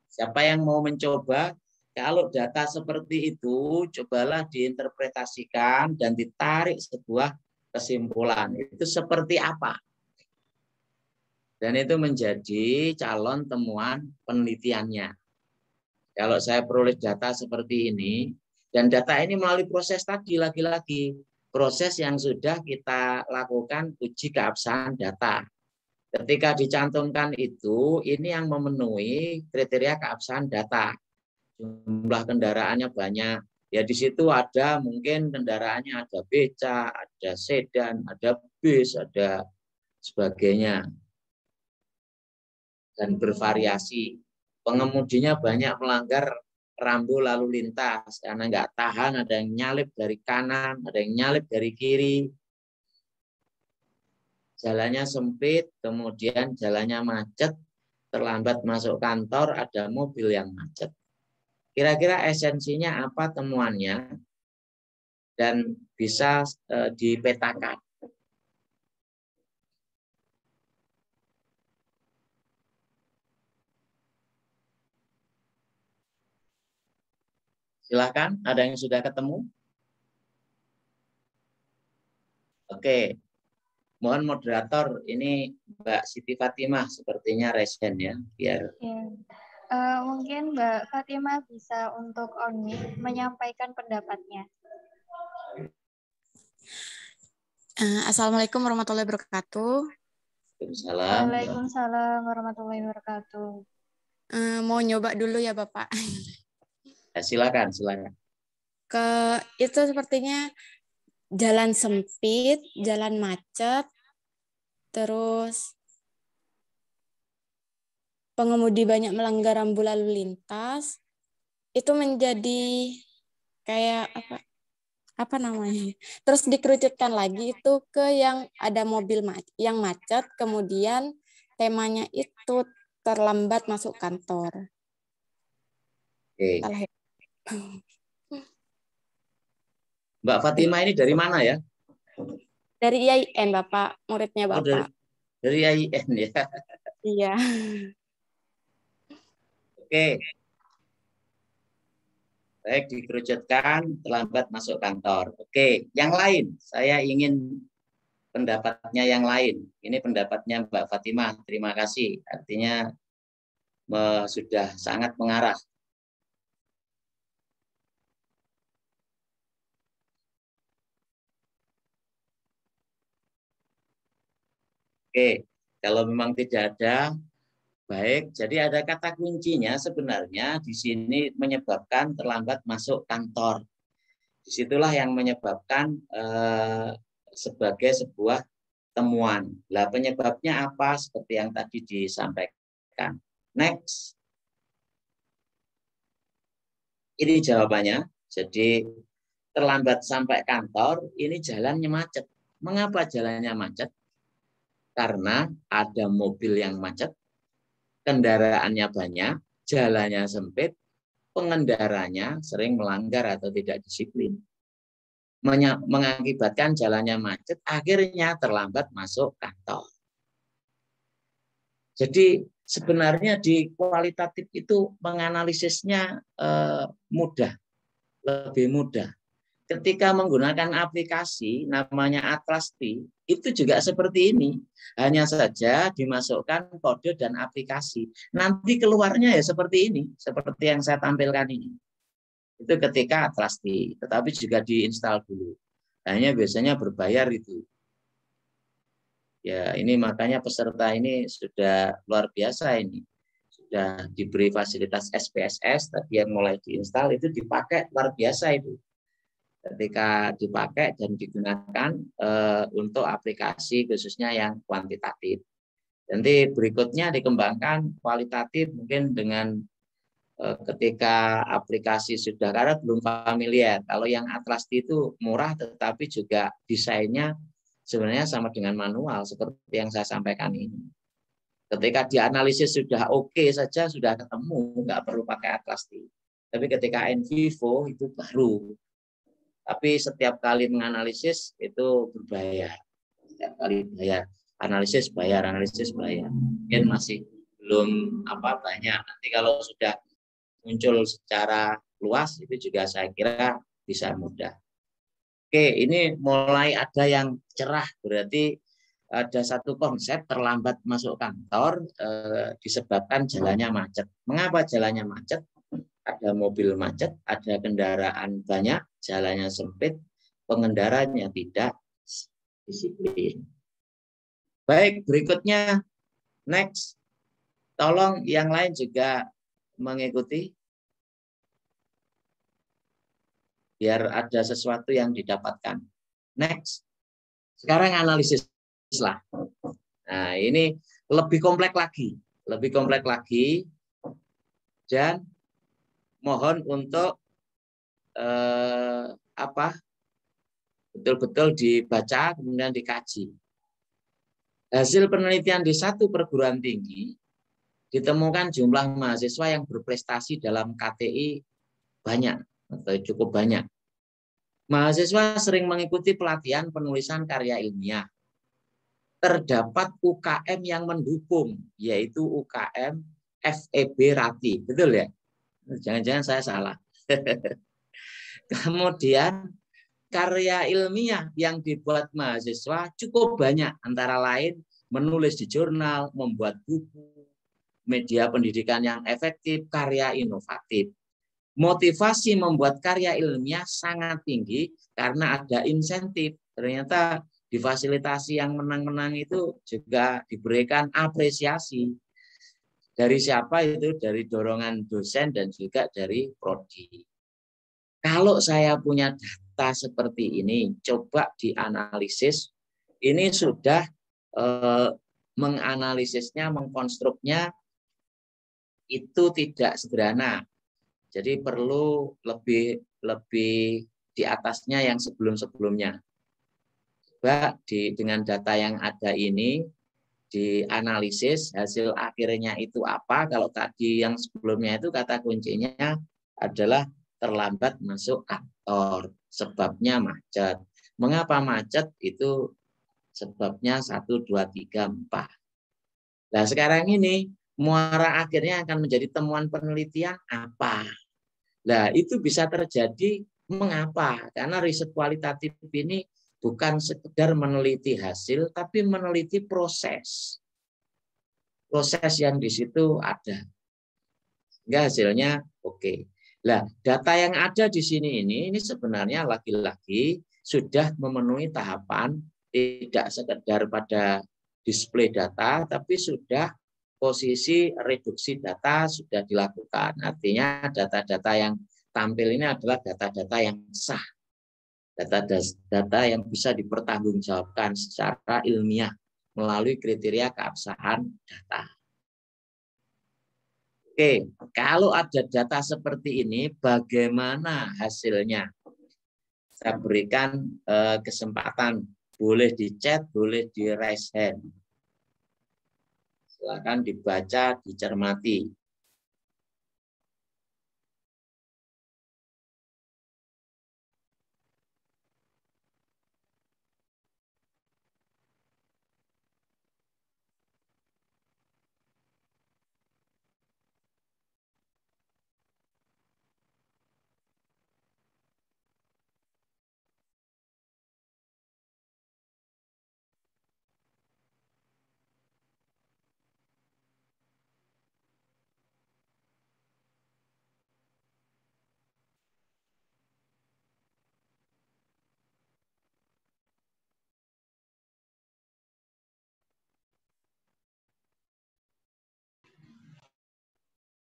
[SPEAKER 13] Siapa yang mau mencoba? Kalau data seperti itu, cobalah diinterpretasikan dan ditarik sebuah kesimpulan. Itu seperti apa? Dan itu menjadi calon temuan penelitiannya. Kalau saya peroleh data seperti ini, dan data ini melalui proses tadi, lagi-lagi proses yang sudah kita lakukan uji keabsahan data. Ketika dicantumkan itu, ini yang memenuhi kriteria keabsahan data. Jumlah kendaraannya banyak. Ya di situ ada mungkin kendaraannya ada beca, ada sedan, ada bis, ada sebagainya. Dan bervariasi. Pengemudinya banyak melanggar rambu lalu lintas karena nggak tahan, ada yang nyalip dari kanan, ada yang nyalip dari kiri. Jalannya sempit, kemudian jalannya macet, terlambat masuk kantor, ada mobil yang macet. Kira-kira esensinya apa temuannya? Dan bisa dipetakan. Silakan, ada yang sudah ketemu? Oke. Mohon moderator, ini Mbak Siti Fatimah sepertinya resen ya, biar.
[SPEAKER 12] Ya. Mungkin Mbak Fatimah bisa untuk on mic menyampaikan pendapatnya.
[SPEAKER 14] Assalamualaikum warahmatullahi wabarakatuh.
[SPEAKER 12] Waalaikumsalam warahmatullahi wabarakatuh.
[SPEAKER 14] Mau nyoba dulu ya Bapak.
[SPEAKER 13] Ya, silakan.
[SPEAKER 14] Itu sepertinya jalan sempit, jalan macet, terus pengemudi banyak melanggar rambu lalu lintas. Itu menjadi kayak apa namanya? Terus dikerucutkan lagi itu ke yang ada mobil yang macet, kemudian temanya itu terlambat masuk kantor.
[SPEAKER 13] Oke. Mbak Fatimah ini dari mana ya?
[SPEAKER 14] Dari IAIN, Bapak, muridnya Bapak.
[SPEAKER 13] Dari IAIN ya?
[SPEAKER 14] Iya.
[SPEAKER 13] Oke. Baik, dikerucutkan, terlambat masuk kantor. Oke, yang lain. Saya ingin pendapatnya yang lain. Ini pendapatnya Mbak Fatimah. Terima kasih. Artinya sudah sangat mengarah. Oke, kalau memang tidak ada, baik. Jadi ada kata kuncinya sebenarnya di sini menyebabkan terlambat masuk kantor. Disitulah yang menyebabkan sebagai sebuah temuan. Lah penyebabnya apa? Seperti yang tadi disampaikan. Next. Ini jawabannya. Jadi terlambat sampai kantor, ini jalannya macet. Mengapa jalannya macet? Karena ada mobil yang macet, kendaraannya banyak, jalannya sempit, pengendaranya sering melanggar atau tidak disiplin. Mengakibatkan jalannya macet, akhirnya terlambat masuk kantor. Jadi sebenarnya di kualitatif itu menganalisisnya mudah, lebih mudah. Ketika menggunakan aplikasi namanya Atlasti, itu juga seperti ini. Hanya saja dimasukkan kode dan aplikasi. Nanti keluarnya ya seperti ini, seperti yang saya tampilkan ini. Itu ketika Atlasti, tetapi juga diinstal dulu. Hanya biasanya berbayar itu. Ya, ini makanya peserta ini sudah luar biasa ini. Sudah diberi fasilitas SPSS, tadi yang mulai diinstal itu dipakai luar biasa itu. Ketika dipakai dan digunakan untuk aplikasi khususnya yang kuantitatif. Nanti berikutnya dikembangkan kualitatif mungkin dengan ketika aplikasi sudah karena belum familiar. Kalau yang Atlasti itu murah tetapi juga desainnya sebenarnya sama dengan manual seperti yang saya sampaikan ini. Ketika dianalisis sudah oke saja sudah ketemu, nggak perlu pakai Atlasti. Tapi ketika NVivo itu baru. Tapi setiap kali menganalisis itu berbayar. Setiap kali bayar. Analisis bayar. Mungkin masih belum banyak. Nanti kalau sudah muncul secara luas itu juga saya kira bisa mudah. Oke, ini mulai ada yang cerah. Berarti ada satu konsep terlambat masuk kantor disebabkan jalannya macet. Mengapa jalannya macet? Ada mobil macet, ada kendaraan banyak, jalannya sempit, pengendaranya tidak disiplin. Baik, berikutnya, next. Tolong yang lain juga mengikuti. Biar ada sesuatu yang didapatkan. Next. Sekarang analisis lah. Nah, ini lebih kompleks lagi. Dan mohon untuk betul-betul dibaca kemudian dikaji. Hasil penelitian di satu perguruan tinggi ditemukan jumlah mahasiswa yang berprestasi dalam KTI banyak atau cukup banyak. Mahasiswa sering mengikuti pelatihan penulisan karya ilmiah. Terdapat UKM yang mendukung, yaitu UKM FEB Rati. Betul ya? Jangan-jangan saya salah. Kemudian karya ilmiah yang dibuat mahasiswa cukup banyak, antara lain menulis di jurnal, membuat buku, media pendidikan yang efektif, karya inovatif. Motivasi membuat karya ilmiah sangat tinggi karena ada insentif. Ternyata difasilitasi yang menang-menang itu juga diberikan apresiasi. Dari siapa itu? Dari dorongan dosen dan juga dari prodi. Kalau saya punya data seperti ini, coba dianalisis. Ini sudah menganalisisnya, mengkonstruknya itu tidak sederhana. Jadi perlu lebih di atasnya yang sebelum-sebelumnya. Coba dengan data yang ada ini dianalisis hasil akhirnya itu apa. Kalau tadi yang sebelumnya itu kata kuncinya adalah terlambat masuk kantor, sebabnya macet. Mengapa macet? Itu sebabnya 1, 2, 3, 4. Nah sekarang ini muara akhirnya akan menjadi temuan penelitian apa? Nah itu bisa terjadi mengapa? Karena riset kualitatif ini bukan sekedar meneliti hasil, tapi meneliti proses. Proses yang di situ ada. Sehingga hasilnya oke. Nah, data yang ada di sini ini sebenarnya lagi-lagi sudah memenuhi tahapan, tidak sekedar pada display data, tapi sudah posisi reduksi data sudah dilakukan. Artinya data-data yang tampil ini adalah data-data yang sah. Data yang bisa dipertanggungjawabkan secara ilmiah melalui kriteria keabsahan data. Oke, kalau ada data seperti ini, bagaimana hasilnya? Saya berikan kesempatan, boleh di chat, boleh di raise hand. Silakan dibaca, dicermati.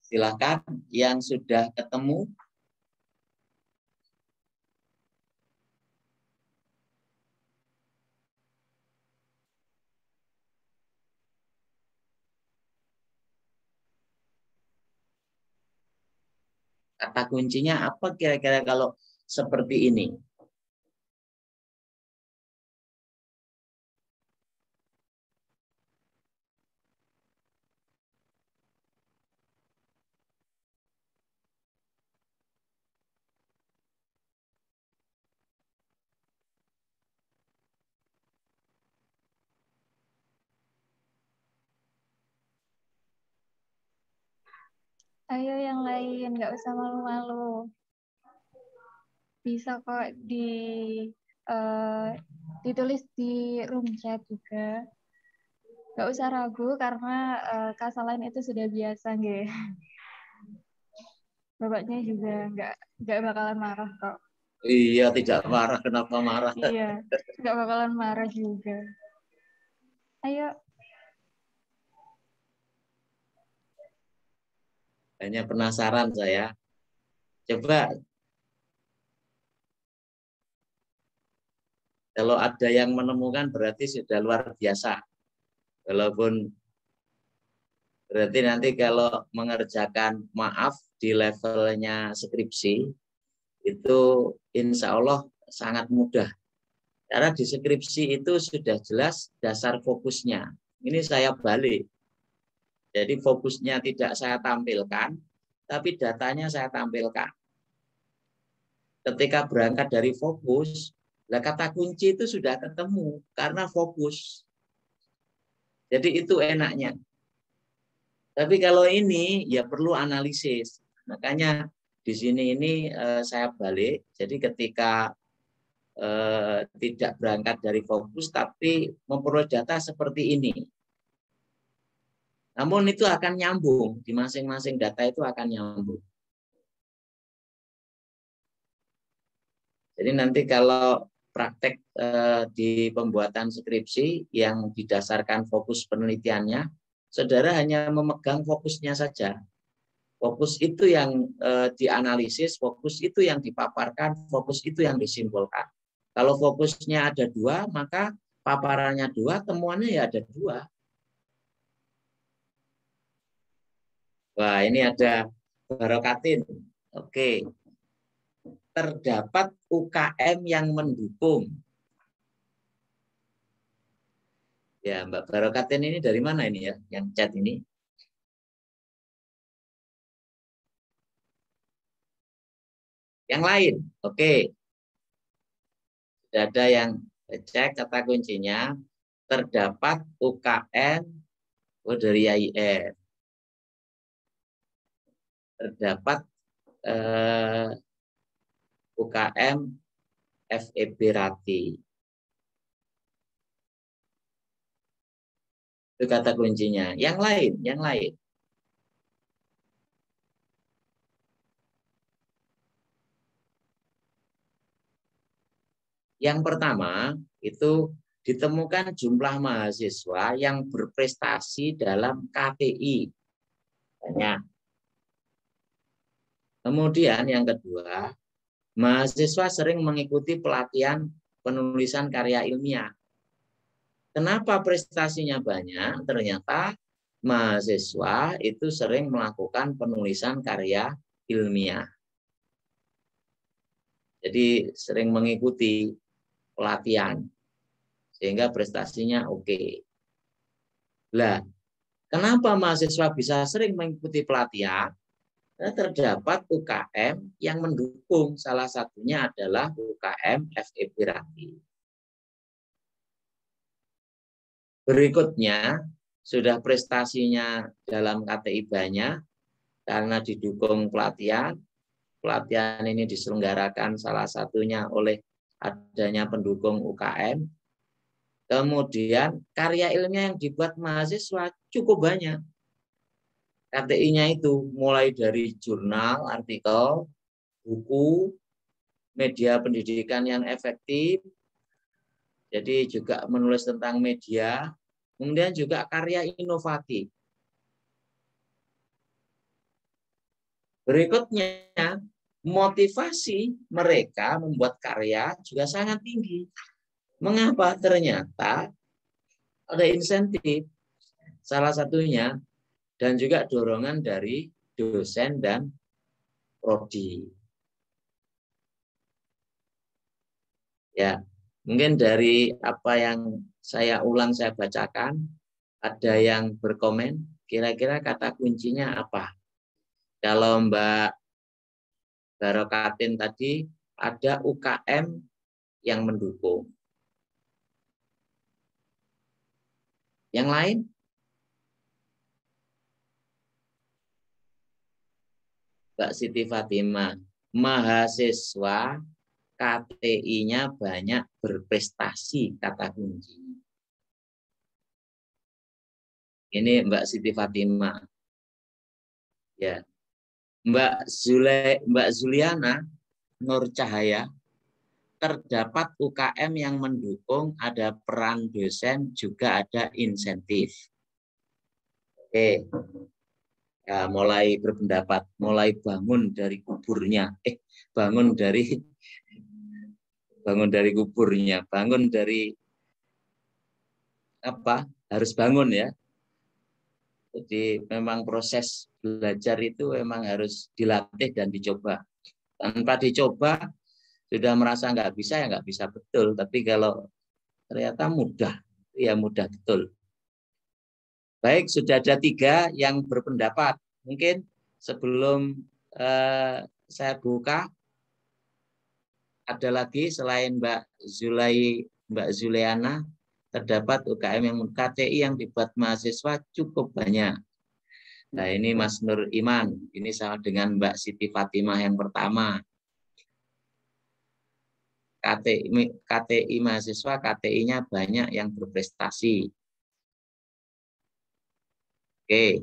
[SPEAKER 13] Silakan yang sudah ketemu. Kata kuncinya apa kira-kira kalau seperti ini?
[SPEAKER 12] Ayo yang lain, nggak usah malu-malu. Bisa kok ditulis di room chat juga. Nggak usah ragu karena kesalahan itu sudah biasa, nggih. Bapaknya juga nggak bakalan marah kok.
[SPEAKER 13] Iya, tidak marah. Kenapa marah?
[SPEAKER 12] Iya, nggak bakalan marah juga. Ayo.
[SPEAKER 13] Hanya penasaran saya. Coba kalau ada yang menemukan berarti sudah luar biasa. Walaupun berarti nanti kalau mengerjakan maaf di levelnya skripsi itu insya Allah sangat mudah. Karena di skripsi itu sudah jelas dasar fokusnya. Ini saya balik. Jadi fokusnya tidak saya tampilkan, tapi datanya saya tampilkan. Ketika berangkat dari fokus, kata kunci itu sudah ketemu karena fokus. Jadi itu enaknya. Tapi kalau ini ya perlu analisis. Makanya di sini ini saya balik. Jadi ketika tidak berangkat dari fokus tapi memperoleh data seperti ini. Namun itu akan nyambung, di masing-masing data itu akan nyambung. Jadi nanti kalau praktek di pembuatan skripsi yang didasarkan fokus penelitiannya, saudara hanya memegang fokusnya saja. Fokus itu yang dianalisis, fokus itu yang dipaparkan, fokus itu yang disimpulkan. Kalau fokusnya ada 2, maka paparannya 2, temuannya ya ada 2. Wah, ini ada Barokatin. Oke. Terdapat UKM yang mendukung. Ya, Mbak Barokatin ini dari mana ini ya, yang chat ini? Yang lain, oke. Sudah ada yang cek kata kuncinya, terdapat UKM dari IAIN. Terdapat UKM FEB Rati. Itu kata kuncinya. Yang lain, yang lain. Yang pertama, itu ditemukan jumlah mahasiswa yang berprestasi dalam KTI. Banyak. Kemudian yang kedua, mahasiswa sering mengikuti pelatihan penulisan karya ilmiah. Kenapa prestasinya banyak? Ternyata mahasiswa itu sering melakukan penulisan karya ilmiah. Jadi sering mengikuti pelatihan, sehingga prestasinya oke. Lah, kenapa mahasiswa bisa sering mengikuti pelatihan? Terdapat UKM yang mendukung, salah satunya adalah UKM FEB Rati. Berikutnya, sudah prestasinya dalam KTI banyak, karena didukung pelatihan. Pelatihan ini diselenggarakan salah satunya oleh adanya pendukung UKM. Kemudian karya ilmiah yang dibuat mahasiswa cukup banyak. KTI-nya itu mulai dari jurnal, artikel, buku, media pendidikan yang efektif, jadi juga menulis tentang media, kemudian juga karya inovatif. Berikutnya, motivasi mereka membuat karya juga sangat tinggi. Mengapa? Ternyata ada insentif, salah satunya, dan juga dorongan dari dosen dan prodi. Ya, mungkin dari apa yang saya ulang, saya bacakan, ada yang berkomen, kira-kira kata kuncinya apa? Kalau Mbak Barokatin tadi, ada UKM yang mendukung. Yang lain? Mbak Siti Fatimah, mahasiswa KTI-nya banyak berprestasi, kata kuncinya. Ini Mbak Siti Fatimah. Ya. Mbak Zuliana Nur Cahaya, terdapat UKM yang mendukung, ada peran dosen, juga ada insentif. Oke. Ya, mulai berpendapat, mulai bangun dari kuburnya, bangun dari kuburnya, bangun dari apa? Harus bangun ya. Jadi memang proses belajar itu memang harus dilatih dan dicoba. Tanpa dicoba, sudah merasa nggak bisa, ya nggak bisa betul. Tapi kalau ternyata mudah, ya mudah betul. Baik, sudah ada 3 yang berpendapat. Mungkin sebelum saya buka, ada lagi selain Mbak Zuliana, terdapat UKM yang KTI yang dibuat mahasiswa cukup banyak. Nah, ini Mas Nur Iman, ini sama dengan Mbak Siti Fatimah yang pertama. KTI mahasiswa, KTI-nya banyak yang berprestasi. Oke.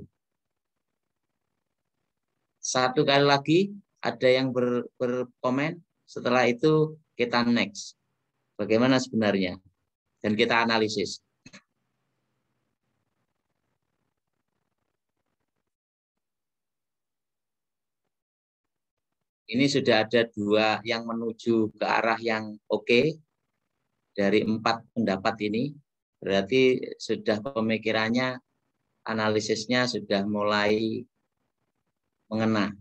[SPEAKER 13] Satu kali lagi, ada yang berkomen, setelah itu kita next. Bagaimana sebenarnya? Dan kita analisis. Ini sudah ada 2 yang menuju ke arah yang oke. Dari 4 pendapat ini, berarti sudah pemikirannya, analisisnya sudah mulai mengena.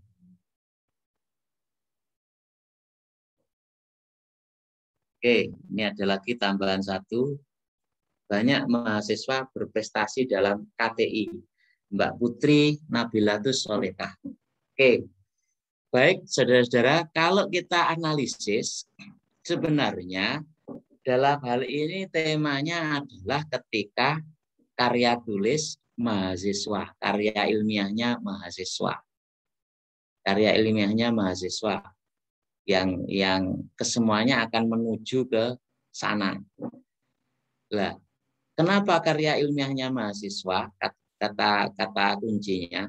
[SPEAKER 13] Oke, ini ada lagi tambahan 1. Banyak mahasiswa berprestasi dalam KTI. Mbak Putri Nabilatus Solehah. Oke. Baik, saudara-saudara, kalau kita analisis, sebenarnya dalam hal ini temanya adalah ketika karya tulis mahasiswa, karya ilmiahnya mahasiswa. Karya ilmiahnya mahasiswa yang kesemuanya akan menuju ke sana. Lah, kenapa karya ilmiahnya mahasiswa? Kata kuncinya.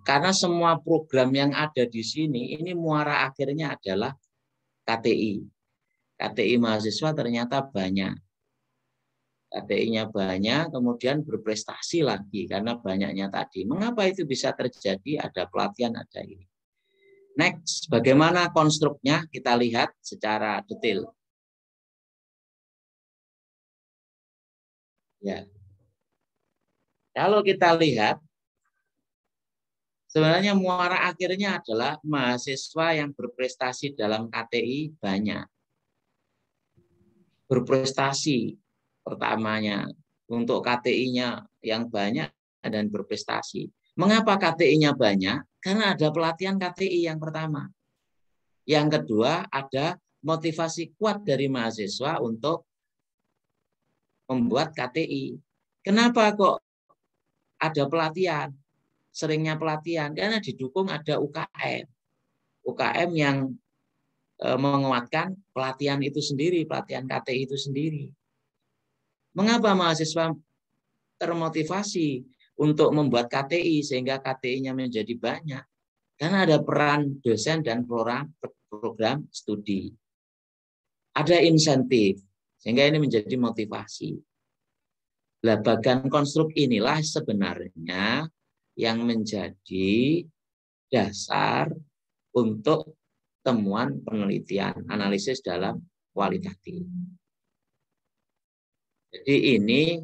[SPEAKER 13] Karena semua program yang ada di sini, ini muara akhirnya adalah KTI. KTI mahasiswa ternyata banyak. KTI-nya banyak, kemudian berprestasi lagi karena banyaknya tadi. Mengapa itu bisa terjadi? Ada pelatihan, ada ini. Next, bagaimana konstruknya? Kita lihat secara detail. Ya. Kalau kita lihat, sebenarnya muara akhirnya adalah mahasiswa yang berprestasi dalam KTI banyak. Berprestasi pertamanya untuk KTI-nya yang banyak dan berprestasi. Mengapa KTI-nya banyak? Karena ada pelatihan KTI yang pertama. Yang kedua, ada motivasi kuat dari mahasiswa untuk membuat KTI. Kenapa kok ada pelatihan? Seringnya pelatihan karena didukung ada UKM. UKM yang menguatkan pelatihan itu sendiri, pelatihan KTI itu sendiri. Mengapa mahasiswa termotivasi untuk membuat KTI sehingga KTI-nya menjadi banyak? Karena ada peran dosen dan program studi. Ada insentif sehingga ini menjadi motivasi. Lah, bagian konstruk inilah sebenarnya yang menjadi dasar untuk temuan penelitian analisis dalam kualitatif. Jadi ini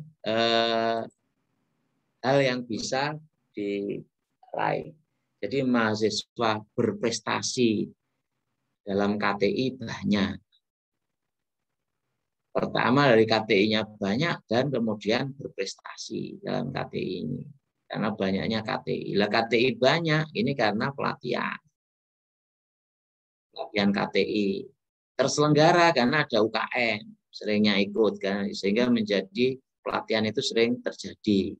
[SPEAKER 13] hal yang bisa diraih. Jadi mahasiswa berprestasi dalam KTI banyak. Pertama dari KTI-nya banyak dan kemudian berprestasi dalam KTI ini. Karena banyaknya KTI. Lah KTI banyak ini karena pelatihan. Pelatihan KTI terselenggara karena ada UKM, seringnya ikut kan, sehingga menjadi pelatihan itu sering terjadi.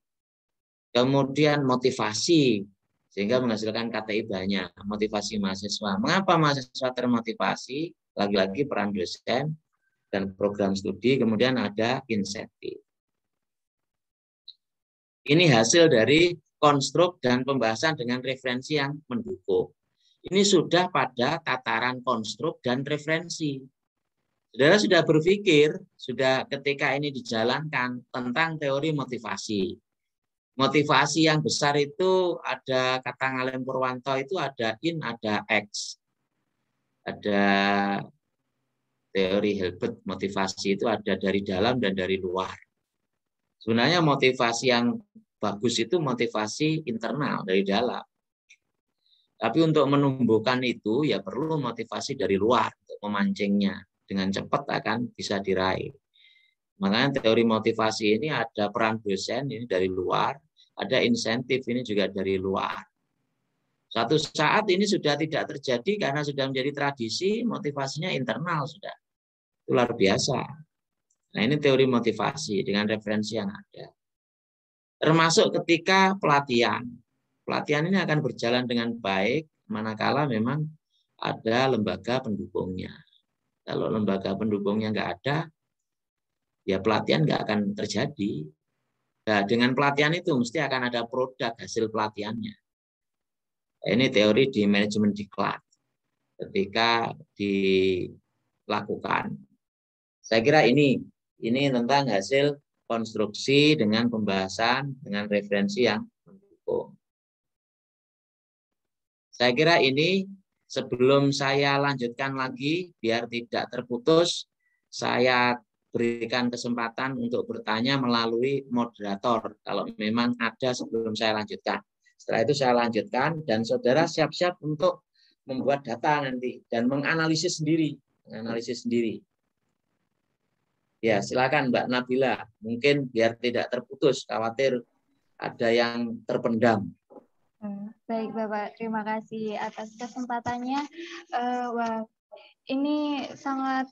[SPEAKER 13] Kemudian motivasi sehingga menghasilkan KTI banyak, motivasi mahasiswa. Mengapa mahasiswa termotivasi? Lagi-lagi peran dosen dan program studi, kemudian ada insentif. Ini hasil dari konstruk dan pembahasan dengan referensi yang mendukung. Ini sudah pada tataran konstruk dan referensi. Saudara sudah berpikir, sudah ketika ini dijalankan tentang teori motivasi. Motivasi yang besar itu ada kata Ngalem Purwanto itu ada in, ada X. Ada teori Hilbert motivasi itu ada dari dalam dan dari luar. Sebenarnya motivasi yang bagus itu motivasi internal dari dalam. Tapi untuk menumbuhkan itu ya perlu motivasi dari luar untuk memancingnya. Dengan cepat akan bisa diraih. Makanya teori motivasi ini ada peran dosen ini dari luar, ada insentif ini juga dari luar. Suatu saat ini sudah tidak terjadi karena sudah menjadi tradisi, motivasinya internal sudah. Itu luar biasa. Nah ini teori motivasi dengan referensi yang ada. Termasuk ketika pelatihan. pelatihan ini akan berjalan dengan baik manakala memang ada lembaga pendukungnya. Kalau lembaga pendukungnya nggak ada, ya pelatihan nggak akan terjadi. Nah, dengan pelatihan itu mesti akan ada produk hasil pelatihannya. Ini teori di manajemen diklat ketika dilakukan. Saya kira ini tentang hasil konstruksi dengan pembahasan dengan referensi yang mendukung. Saya kira ini sebelum saya lanjutkan lagi, biar tidak terputus, saya berikan kesempatan untuk bertanya melalui moderator, kalau memang ada sebelum saya lanjutkan. Setelah itu saya lanjutkan, dan saudara siap-siap untuk membuat data nanti, dan menganalisis sendiri. Ya, silakan Mbak Nabila, mungkin biar tidak terputus, khawatir ada yang terpendam.
[SPEAKER 12] Baik Bapak, terima kasih atas kesempatannya. Wah, ini sangat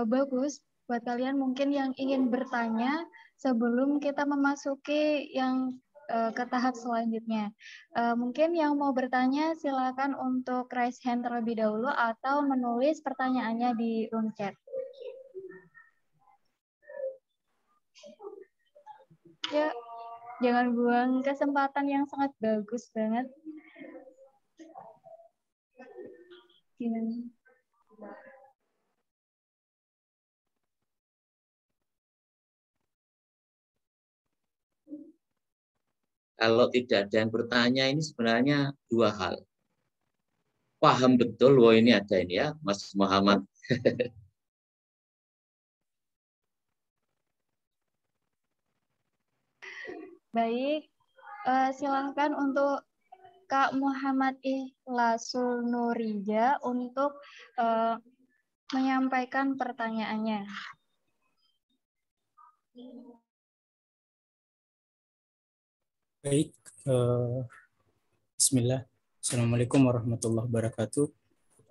[SPEAKER 12] bagus buat kalian mungkin yang ingin bertanya sebelum kita memasuki yang ke tahap selanjutnya. Mungkin yang mau bertanya silakan untuk raise hand terlebih dahulu atau menulis pertanyaannya di room chat. Ya. Jangan buang kesempatan yang sangat bagus banget. Gimana?
[SPEAKER 13] Kalau tidak ada yang bertanya, ini sebenarnya dua hal. Paham betul, wah ini ada ini ya, Mas Muhammad.
[SPEAKER 12] Baik, silahkan untuk Kak Muhammad Ikhlasul Nurija untuk menyampaikan pertanyaannya.
[SPEAKER 15] Baik, Bismillah. Assalamualaikum warahmatullahi wabarakatuh.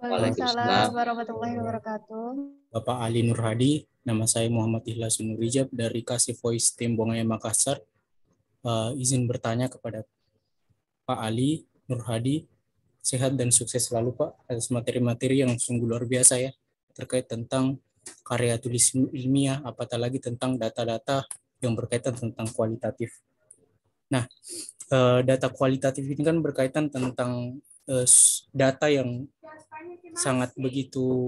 [SPEAKER 12] Waalaikumsalam warahmatullahi wabarakatuh.
[SPEAKER 15] Bapak Ali Nurhadi, nama saya Muhammad Ikhlasul Nurija dari Kasih Voice Tim Bongaya Makassar. Izin bertanya kepada Pak Ali Nurhadi, sehat dan sukses selalu Pak atas materi-materi yang sungguh luar biasa ya, terkait tentang karya tulis ilmiah, apatah lagi tentang data-data yang berkaitan tentang kualitatif. Nah, data kualitatif ini kan berkaitan tentang data yang sangat begitu,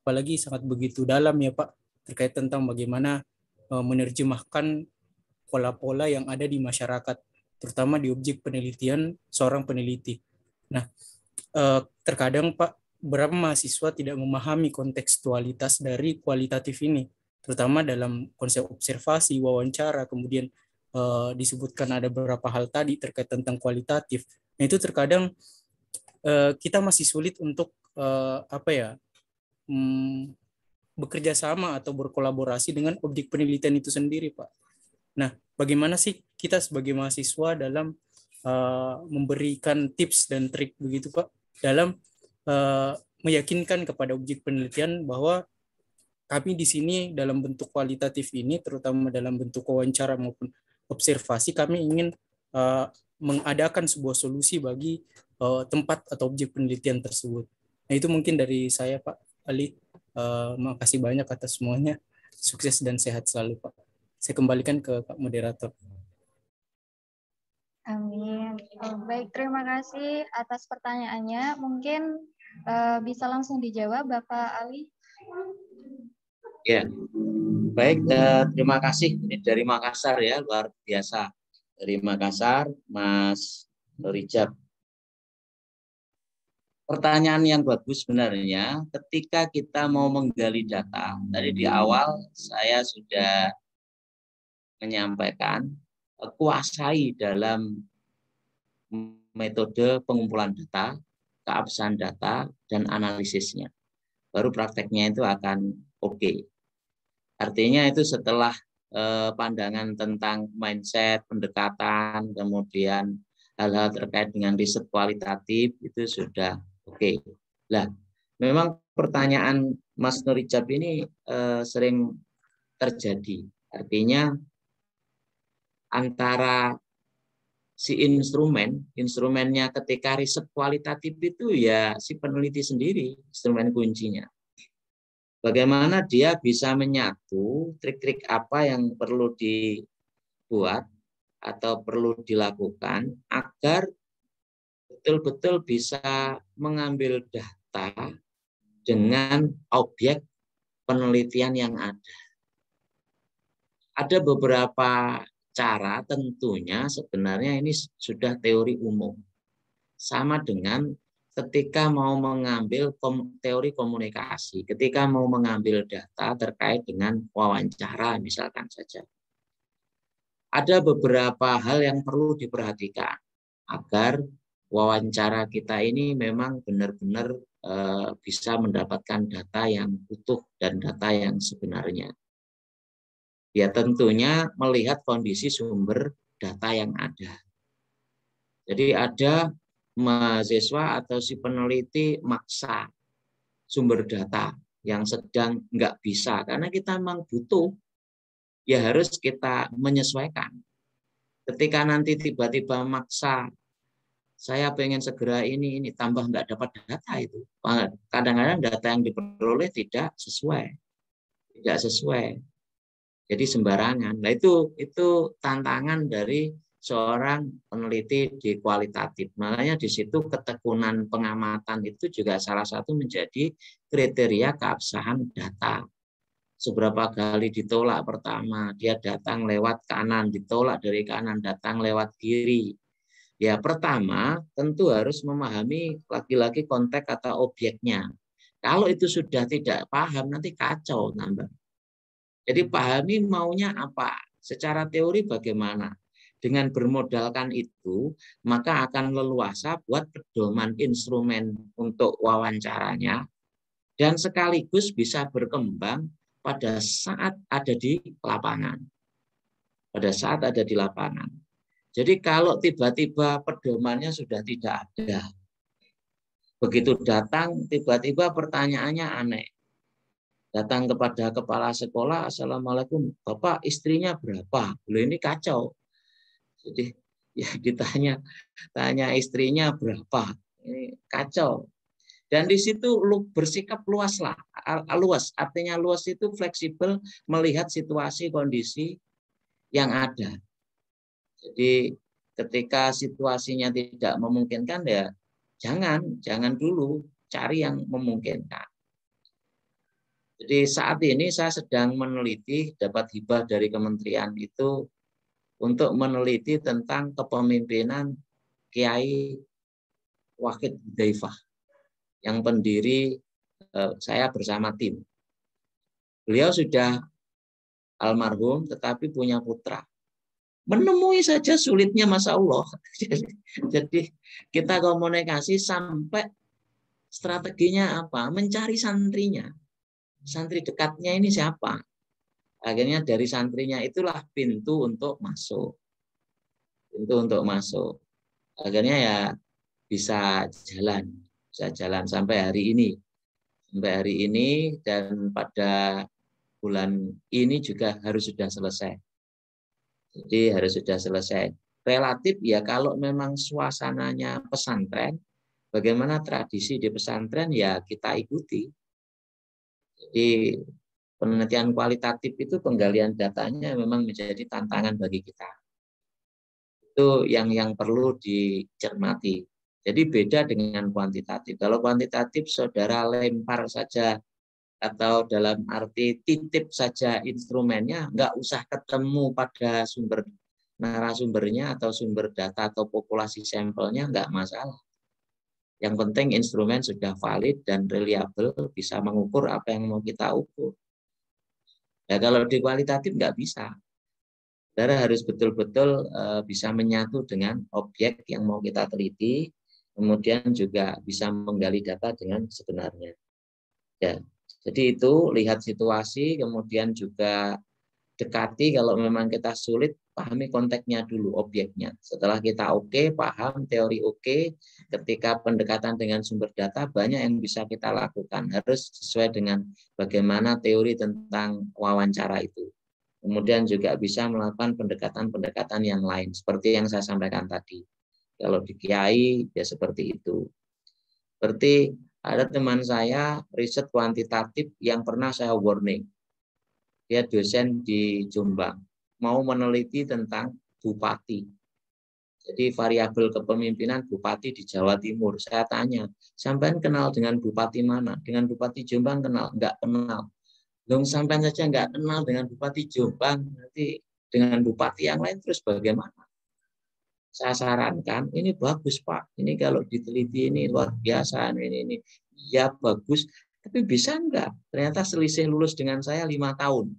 [SPEAKER 15] apalagi sangat begitu dalam ya Pak, terkait tentang bagaimana menerjemahkan pola-pola yang ada di masyarakat, terutama di objek penelitian seorang peneliti. Nah, terkadang Pak, beberapa mahasiswa tidak memahami kontekstualitas dari kualitatif ini, terutama dalam konsep observasi, wawancara, kemudian disebutkan ada beberapa hal tadi terkait tentang kualitatif. Nah, itu terkadang kita masih sulit untuk bekerja sama atau berkolaborasi dengan objek penelitian itu sendiri, Pak. Nah, bagaimana sih kita sebagai mahasiswa dalam memberikan tips dan trik begitu, Pak, dalam meyakinkan kepada objek penelitian bahwa kami di sini dalam bentuk kualitatif ini, terutama dalam bentuk wawancara maupun observasi, kami ingin mengadakan sebuah solusi bagi tempat atau objek penelitian tersebut. Nah, itu mungkin dari saya, Pak Ali. Makasih banyak atas semuanya. Sukses dan sehat selalu, Pak. Saya kembalikan ke Pak Moderator.
[SPEAKER 12] Amin. Baik, terima kasih atas pertanyaannya. Mungkin bisa langsung dijawab, Bapak Ali.
[SPEAKER 13] Ya, baik. Terima kasih. Ini dari Makassar ya, luar biasa. Dari Makassar, Mas Nurijab. Pertanyaan yang bagus sebenarnya ketika kita mau menggali data. Tadi di awal saya sudah menyampaikan kuasai dalam metode pengumpulan data, keabsahan data, dan analisisnya. Baru prakteknya itu akan oke. Artinya itu setelah pandangan tentang mindset, pendekatan, kemudian hal-hal terkait dengan riset kualitatif itu sudah oke. Lah, memang pertanyaan Mas Nurijab ini sering terjadi. Artinya antara si instrumennya ketika riset kualitatif itu ya si peneliti sendiri, instrumen kuncinya. Bagaimana dia bisa menyatu trik-trik apa yang perlu dibuat atau perlu dilakukan agar betul-betul bisa mengambil data dengan objek penelitian yang ada. Ada beberapa cara, tentunya sebenarnya ini sudah teori umum. Sama dengan ketika mau mengambil teori komunikasi, ketika mau mengambil data terkait dengan wawancara misalkan saja. Ada beberapa hal yang perlu diperhatikan agar wawancara kita ini memang benar-benar bisa mendapatkan data yang utuh dan data yang sebenarnya. Ya tentunya melihat kondisi sumber data yang ada. Jadi ada mahasiswa atau si peneliti maksa sumber data yang sedang nggak bisa karena kita memang butuh, ya harus kita menyesuaikan. Ketika nanti tiba-tiba maksa saya pengen segera ini tambah nggak dapat data itu, kadang-kadang data yang diperoleh tidak sesuai, jadi sembarangan. Nah itu tantangan dari seorang peneliti di kualitatif. Makanya di situ ketekunan pengamatan itu juga salah satu menjadi kriteria keabsahan data. Seberapa kali ditolak pertama, dia datang lewat kanan, ditolak dari kanan, datang lewat kiri. Ya pertama tentu harus memahami lagi-lagi konteks atau objeknya. Kalau itu sudah tidak paham nanti kacau nambah. Jadi pahami maunya apa, secara teori bagaimana. Dengan bermodalkan itu, maka akan leluasa buat pedoman instrumen untuk wawancaranya, dan sekaligus bisa berkembang pada saat ada di lapangan. Pada saat ada di lapangan. Jadi kalau tiba-tiba pedomannya sudah tidak ada, begitu datang, tiba-tiba pertanyaannya aneh. Datang kepada kepala sekolah, Assalamualaikum, Bapak istrinya berapa? Loh ini kacau. Jadi ya ditanya istrinya berapa, ini kacau. Dan di situ bersikap luas, artinya luas itu fleksibel melihat situasi kondisi yang ada. Jadi ketika situasinya tidak memungkinkan ya jangan dulu, cari yang memungkinkan. Jadi saat ini saya sedang meneliti, dapat hibah dari kementerian itu untuk meneliti tentang kepemimpinan Kiai Wahid Daifah yang pendiri saya bersama tim. Beliau sudah almarhum tetapi punya putra. Menemui saja sulitnya, Masya Allah. Jadi kita komunikasi sampai strateginya apa? Mencari santrinya. Santri dekatnya ini siapa? Akhirnya dari santrinya itulah pintu untuk masuk. Akhirnya ya bisa jalan sampai hari ini, dan pada bulan ini juga harus sudah selesai. Jadi harus sudah selesai. Relatif ya kalau memang suasananya pesantren, bagaimana tradisi di pesantren ya kita ikuti. Jadi penelitian kualitatif itu penggalian datanya memang menjadi tantangan bagi kita. Itu yang perlu dicermati. Jadi beda dengan kuantitatif. Kalau kuantitatif saudara lempar saja atau dalam arti titip saja instrumennya, nggak usah ketemu pada sumber narasumbernya atau sumber data atau populasi sampelnya, nggak masalah. Yang penting instrumen sudah valid dan reliable, bisa mengukur apa yang mau kita ukur. Ya kalau di kualitatif nggak bisa. Saudara harus betul-betul bisa menyatu dengan objek yang mau kita teliti, kemudian juga bisa menggali data dengan sebenarnya. Ya, jadi itu lihat situasi, kemudian juga dekati kalau memang kita sulit, pahami konteksnya dulu, objeknya. Setelah kita paham teori ketika pendekatan dengan sumber data banyak yang bisa kita lakukan. Harus sesuai dengan bagaimana teori tentang wawancara itu. Kemudian juga bisa melakukan pendekatan-pendekatan yang lain, seperti yang saya sampaikan tadi. Kalau di Kiai, ya seperti itu. Seperti ada teman saya, riset kuantitatif yang pernah saya warning. Dia dosen di Jombang, mau meneliti tentang bupati. Jadi variabel kepemimpinan bupati di Jawa Timur. Saya tanya, sampean kenal dengan bupati mana? Dengan bupati Jombang kenal? Enggak kenal. Dong sampai saja nggak kenal dengan Bupati Jombang, nanti dengan bupati yang lain terus bagaimana? Saya sarankan ini bagus Pak, ini kalau diteliti ini luar biasa, ini ya bagus, tapi bisa enggak? Ternyata selisih lulus dengan saya 5 tahun.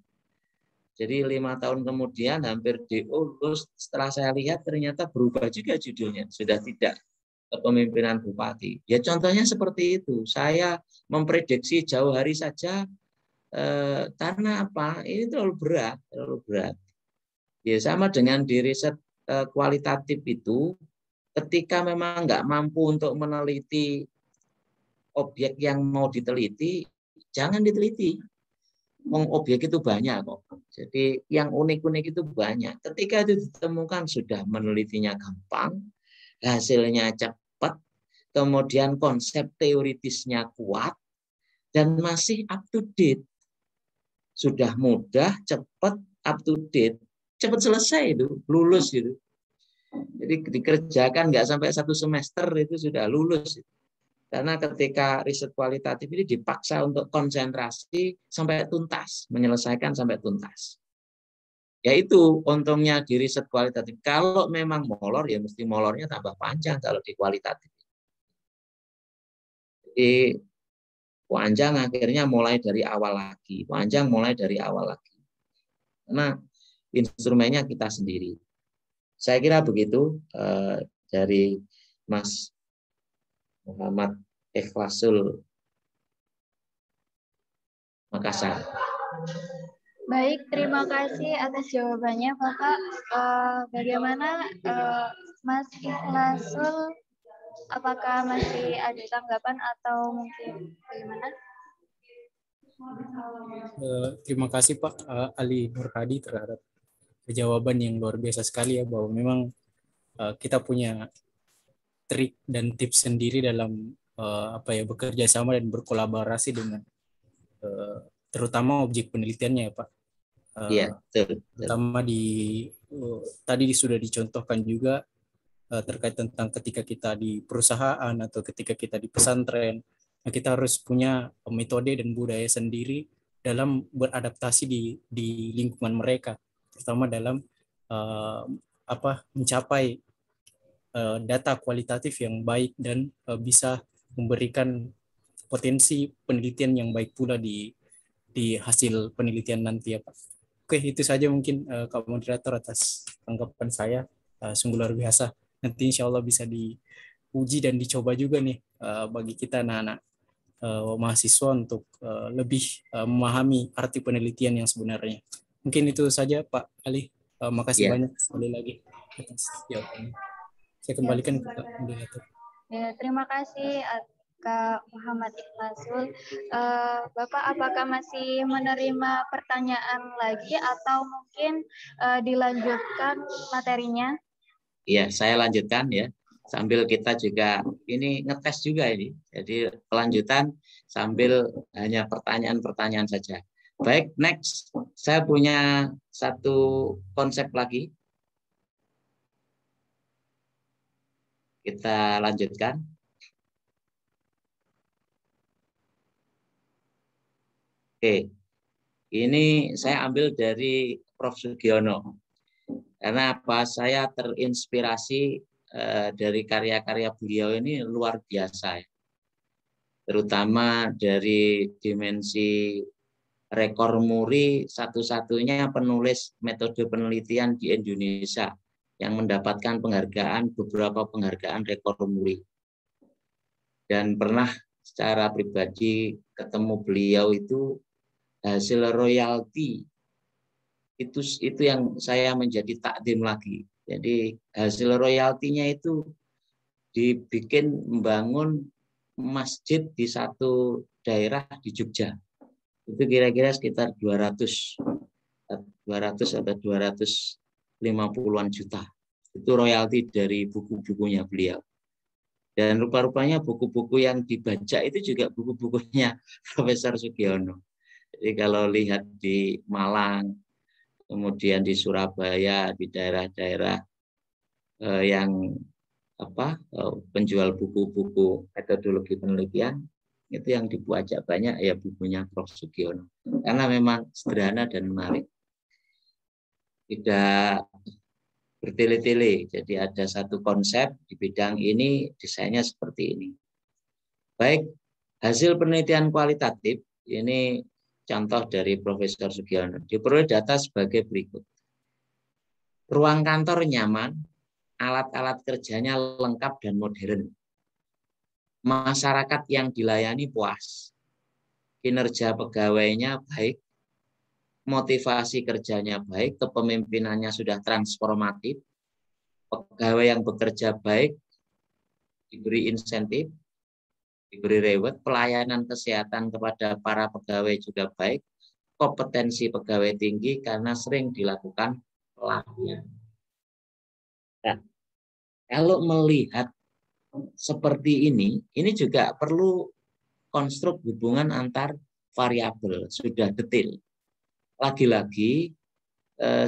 [SPEAKER 13] Jadi 5 tahun kemudian hampir DO lulus, setelah saya lihat ternyata berubah juga judulnya, sudah tidak kepemimpinan bupati. Ya contohnya seperti itu, saya memprediksi jauh hari saja. Karena apa? Ini terlalu berat. Ya sama dengan di riset kualitatif itu, ketika memang nggak mampu untuk meneliti objek yang mau diteliti, jangan diteliti. Objek itu banyak kok. Jadi yang unik-unik itu banyak. Ketika itu ditemukan sudah menelitinya gampang, hasilnya cepat, kemudian konsep teoritisnya kuat, dan masih up to date. Sudah mudah, cepat, up to date, cepat selesai itu, lulus itu. Jadi dikerjakan nggak sampai 1 semester itu sudah lulus. Karena ketika riset kualitatif ini dipaksa untuk konsentrasi sampai tuntas, menyelesaikan sampai tuntas. Yaitu untungnya di riset kualitatif. Kalau memang molor, ya mesti molornya tambah panjang kalau di kualitatif. Jadi panjang akhirnya mulai dari awal lagi. Panjang mulai dari awal lagi. Karena instrumennya kita sendiri. Saya kira begitu dari Mas Muhammad Ikhlasul Makassar.
[SPEAKER 12] Baik, terima kasih atas jawabannya Bapak. Bagaimana Mas Ikhlasul? Apakah masih ada tanggapan atau mungkin bagaimana?
[SPEAKER 15] Terima kasih Pak Ali Nurhadi terhadap jawaban yang luar biasa sekali ya, bahwa memang kita punya trik dan tips sendiri dalam bekerja sama dan berkolaborasi dengan terutama objek penelitiannya ya Pak.
[SPEAKER 13] Iya, betul.
[SPEAKER 15] Terutama tadi sudah dicontohkan juga terkait tentang ketika kita di perusahaan atau ketika kita di pesantren, kita harus punya metode dan budaya sendiri dalam beradaptasi di lingkungan mereka, terutama dalam mencapai data kualitatif yang baik dan bisa memberikan potensi penelitian yang baik pula di hasil penelitian nanti ya Pak. Oke, itu saja mungkin Kak Moderator atas tanggapan saya, sungguh luar biasa. Nanti insya Allah bisa diuji dan dicoba juga nih bagi kita anak-anak mahasiswa untuk lebih memahami arti penelitian yang sebenarnya. Mungkin itu saja Pak Ali. Makasih banyak sekali lagi atas jawabannya. Saya kembalikan ke Pak Moderator.
[SPEAKER 12] Ya, terima kasih Kak Muhammad Ikhlasul. Bapak apakah masih menerima pertanyaan lagi atau mungkin dilanjutkan materinya?
[SPEAKER 13] Iya, saya lanjutkan ya. Sambil kita juga ini ngetes juga ini. Jadi kelanjutan sambil hanya pertanyaan-pertanyaan saja. Baik, next. Saya punya satu konsep lagi. Kita lanjutkan. Oke. Ini saya ambil dari Prof. Sugiono. Karena apa? Saya terinspirasi dari karya-karya beliau ini luar biasa, ya. Terutama dari dimensi rekor muri, satu-satunya penulis metode penelitian di Indonesia yang mendapatkan beberapa penghargaan rekor muri. Dan pernah secara pribadi ketemu beliau itu hasil royalti. Itu yang saya menjadi takdim lagi. Jadi hasil royaltinya itu dibikin membangun masjid di satu daerah di Jogja. Itu kira-kira sekitar 200 200 atau 250-an juta. Itu royalti dari buku-bukunya beliau. Dan rupa-rupanya buku-buku yang dibaca itu juga buku-bukunya Profesor Sugiono. Jadi kalau lihat di Malang, kemudian di Surabaya, di daerah-daerah yang penjual buku-buku metodologi penelitian, itu yang dibaca banyak ya bukunya Prof. Sugiono. Karena memang sederhana dan menarik. Tidak bertele-tele, jadi ada satu konsep di bidang ini, desainnya seperti ini. Baik, hasil penelitian kualitatif, ini contoh dari Profesor Sugiono. Diperoleh data sebagai berikut. Ruang kantor nyaman, alat-alat kerjanya lengkap dan modern. Masyarakat yang dilayani puas. Kinerja pegawainya baik, motivasi kerjanya baik, kepemimpinannya sudah transformatif, pegawai yang bekerja baik, diberi insentif, diberi reward, pelayanan kesehatan kepada para pegawai juga baik, kompetensi pegawai tinggi karena sering dilakukan pelatihan. Nah, kalau melihat seperti ini juga perlu konstruk hubungan antar variabel, sudah detail. Lagi-lagi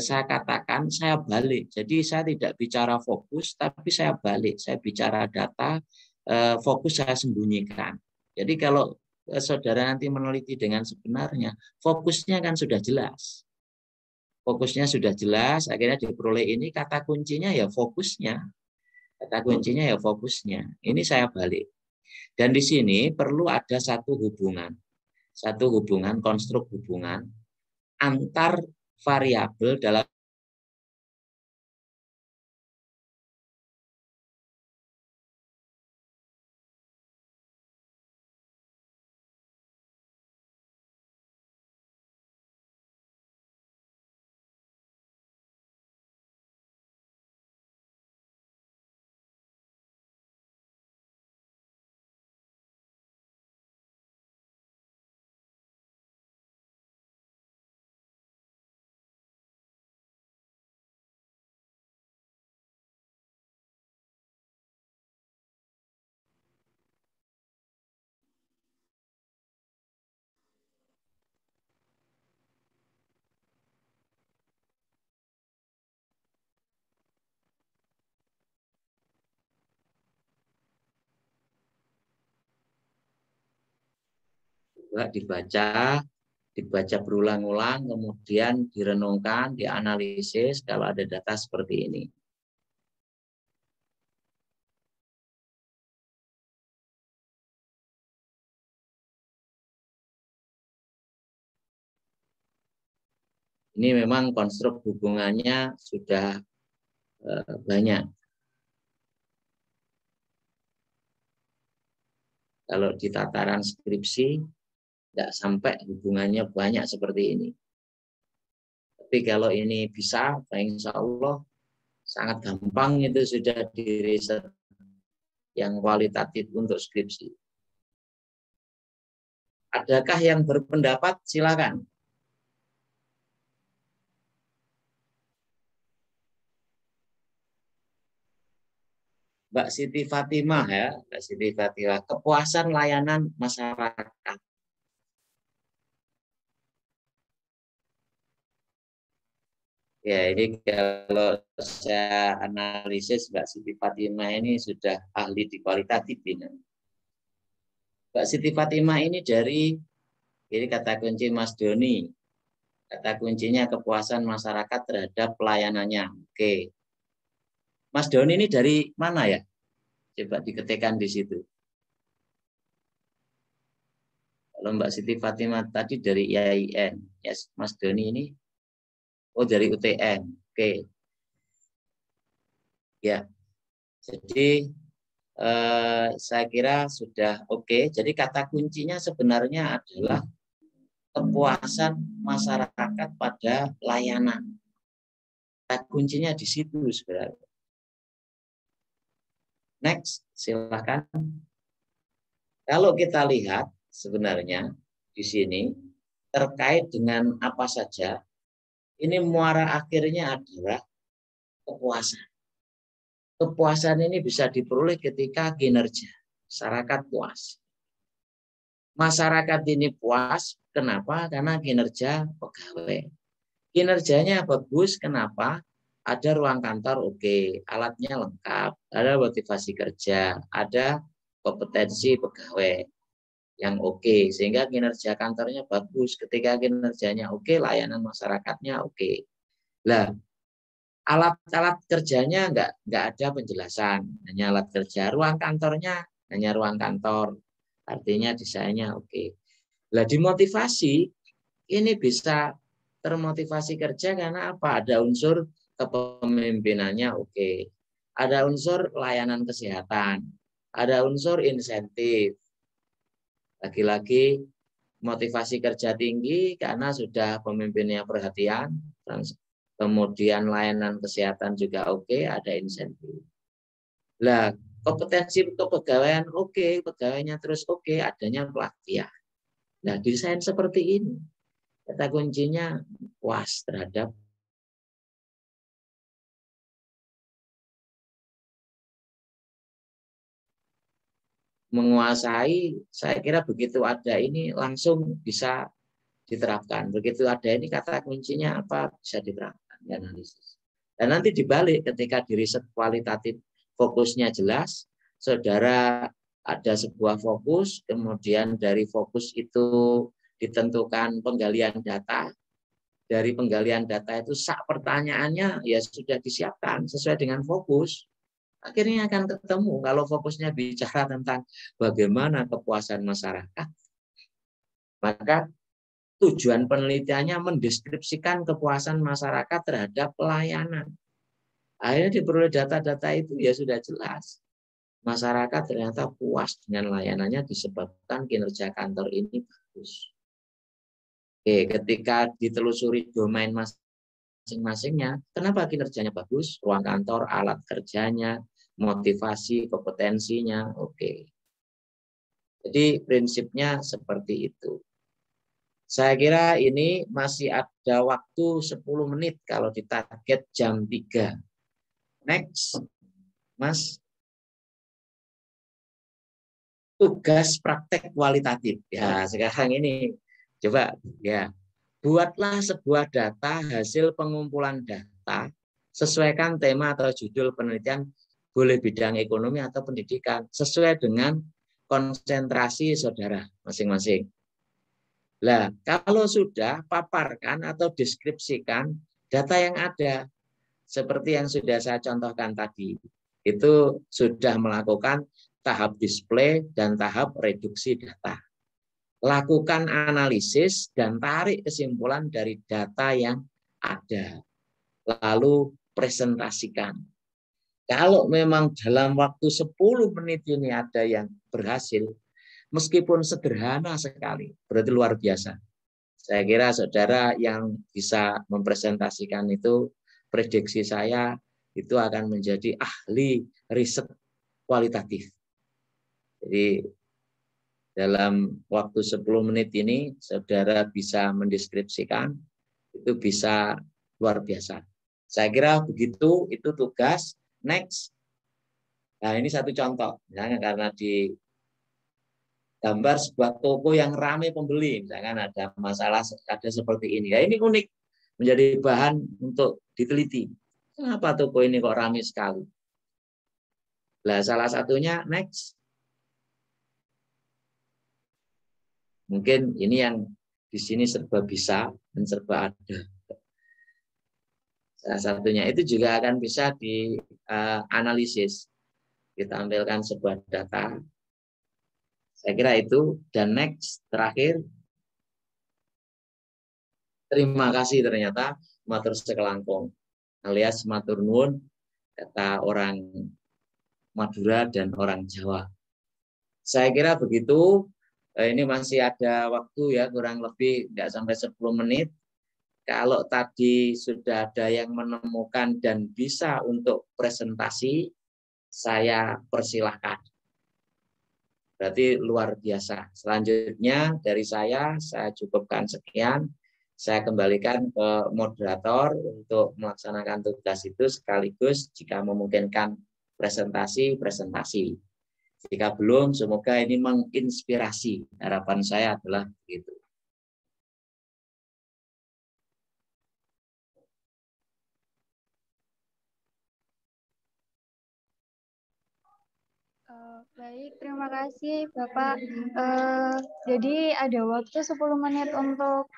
[SPEAKER 13] saya katakan saya balik. Jadi saya tidak bicara fokus, tapi saya balik. Saya bicara data, fokus saya sembunyikan. Jadi kalau saudara nanti meneliti dengan sebenarnya, fokusnya kan sudah jelas. Fokusnya sudah jelas, akhirnya diperoleh ini, kata kuncinya ya fokusnya. Kata kuncinya ya fokusnya. Ini saya balik. Dan di sini perlu ada satu hubungan, konstruk hubungan antar variabel dalam dibaca berulang-ulang, kemudian direnungkan, dianalisis kalau ada data seperti ini. Ini memang konstruk hubungannya sudah banyak. Kalau di tataran skripsi, tidak sampai hubungannya banyak seperti ini. Tapi kalau ini bisa, insya Allah sangat gampang itu sudah di riset yang kualitatif untuk skripsi. Adakah yang berpendapat? Silakan. Mbak Siti Fatimah ya, Mbak Siti Fatimah, kepuasan layanan masyarakat. Ya, ini kalau saya analisis Mbak Siti Fatimah ini sudah ahli di kualitatif ini. Mbak Siti Fatimah ini dari, ini kata kunci Mas Doni, kata kuncinya kepuasan masyarakat terhadap pelayanannya. Oke. Mas Doni ini dari mana ya? Coba diketikkan di situ. Kalau Mbak Siti Fatimah tadi dari IAIN, yes, Mas Doni ini oh dari UTN. Oke. Ya. Jadi saya kira sudah oke. Jadi kata kuncinya sebenarnya adalah kepuasan masyarakat pada layanan. Kata kuncinya di situ sebenarnya. Next, silakan. Kalau kita lihat sebenarnya di sini terkait dengan apa saja Ini muara akhirnya adalah kepuasan. Kepuasan ini bisa diperoleh ketika kinerja masyarakat puas. Masyarakat ini puas, kenapa? Karena kinerja pegawai. Kinerjanya bagus, kenapa? Ada ruang kantor oke, alatnya lengkap, ada motivasi kerja, ada kompetensi pegawai yang oke, sehingga kinerja kantornya bagus. Ketika kinerjanya oke, layanan masyarakatnya oke. Lah, alat-alat kerjanya nggak ada penjelasan, hanya alat kerja. Ruang kantornya hanya ruang kantor, artinya desainnya oke. Lah, dimotivasi ini bisa termotivasi kerja karena apa? Ada unsur kepemimpinannya oke. Ada unsur layanan kesehatan, ada unsur insentif. Lagi-lagi motivasi kerja tinggi karena sudah pemimpinnya perhatian, kemudian layanan kesehatan juga oke, ada insentif. Lah, kompetensi kepegawaian oke, pegawainya terus oke, adanya pelatihan. Nah, desain seperti ini. Kata kuncinya puas terhadap menguasai. Saya kira begitu ada ini langsung bisa diterapkan. Begitu ada ini kata kuncinya apa bisa diterapkan, analisis. Dan nanti dibalik ketika di riset kualitatif fokusnya jelas, saudara ada sebuah fokus, kemudian dari fokus itu ditentukan penggalian data. Dari penggalian data itu sak pertanyaannya ya sudah disiapkan sesuai dengan fokus. Akhirnya akan ketemu kalau fokusnya bicara tentang bagaimana kepuasan masyarakat. Maka tujuan penelitiannya mendeskripsikan kepuasan masyarakat terhadap pelayanan. Akhirnya diperoleh data-data itu ya sudah jelas. Masyarakat ternyata puas dengan layanannya disebabkan kinerja kantor ini bagus. Oke, ketika ditelusuri domain masing-masingnya, kenapa kinerjanya bagus? Ruang kantor, alat kerjanya, motivasi, kompetensinya, oke. Jadi prinsipnya seperti itu. Saya kira ini masih ada waktu 10 menit kalau ditarget jam 3. Next, Mas. Tugas praktek kualitatif. Ya, sekarang ini coba ya. Buatlah sebuah data hasil pengumpulan data, sesuaikan tema atau judul penelitian, boleh bidang ekonomi atau pendidikan, sesuai dengan konsentrasi saudara masing-masing. Nah, kalau sudah paparkan atau deskripsikan data yang ada, seperti yang sudah saya contohkan tadi, itu sudah melakukan tahap display dan tahap reduksi data. Lakukan analisis dan tarik kesimpulan dari data yang ada. Lalu presentasikan. Kalau memang dalam waktu 10 menit ini ada yang berhasil, meskipun sederhana sekali, berarti luar biasa. Saya kira saudara yang bisa mempresentasikan itu, prediksi saya itu akan menjadi ahli riset kualitatif. Jadi dalam waktu 10 menit ini, saudara bisa mendeskripsikan, itu bisa luar biasa. Saya kira begitu, itu tugas. Next. Nah, ini satu contoh. Misalnya karena di gambar sebuah toko yang ramai pembeli, misalkan ada masalah, ada seperti ini. Ya, ini unik, menjadi bahan untuk diteliti. Kenapa toko ini kok ramai sekali? Nah, salah satunya, next. Mungkin ini yang di sini serba bisa dan serba ada. Salah satunya itu juga akan bisa dianalisis. Ditampilkan sebuah data. Saya kira itu. Dan next, terakhir. Terima kasih ternyata matur sekelangkung. Alias matur nuwun, kata orang Madura dan orang Jawa. Saya kira begitu. Ini masih ada waktu ya, kurang lebih nggak sampai 10 menit. Kalau tadi sudah ada yang menemukan dan bisa untuk presentasi, saya persilahkan. Berarti luar biasa. Selanjutnya dari saya cukupkan sekian. saya kembalikan ke moderator untuk melaksanakan tugas itu, sekaligus jika memungkinkan presentasi. Jika belum, semoga ini menginspirasi. Harapan saya adalah begitu.
[SPEAKER 12] Baik, terima kasih Bapak. Jadi ada waktu 10 menit untuk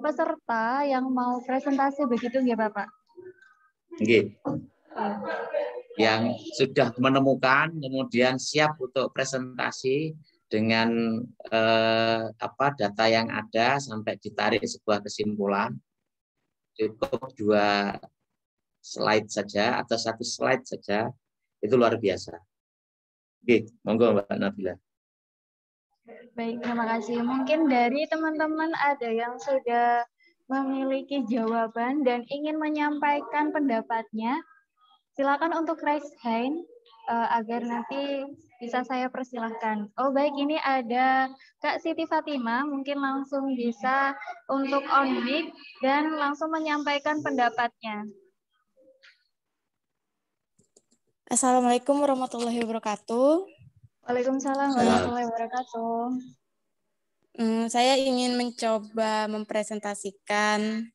[SPEAKER 12] peserta yang mau presentasi, begitu nggih Bapak?
[SPEAKER 13] Nggih. Yang sudah menemukan, kemudian siap untuk presentasi dengan data yang ada sampai ditarik sebuah kesimpulan. Cukup 2 slide saja atau 1 slide saja, itu luar biasa. Oke, monggo Mbak Nabila.
[SPEAKER 12] Baik, terima kasih. Mungkin dari teman-teman ada yang sudah memiliki jawaban dan ingin menyampaikan pendapatnya, silakan untuk raise hand agar nanti bisa saya persilahkan. Oh baik, ini ada Kak Siti Fatima, mungkin langsung bisa untuk on mic dan langsung menyampaikan pendapatnya.
[SPEAKER 14] Assalamualaikum warahmatullahi wabarakatuh.
[SPEAKER 12] Waalaikumsalam warahmatullahi wabarakatuh.
[SPEAKER 14] Saya ingin mencoba mempresentasikan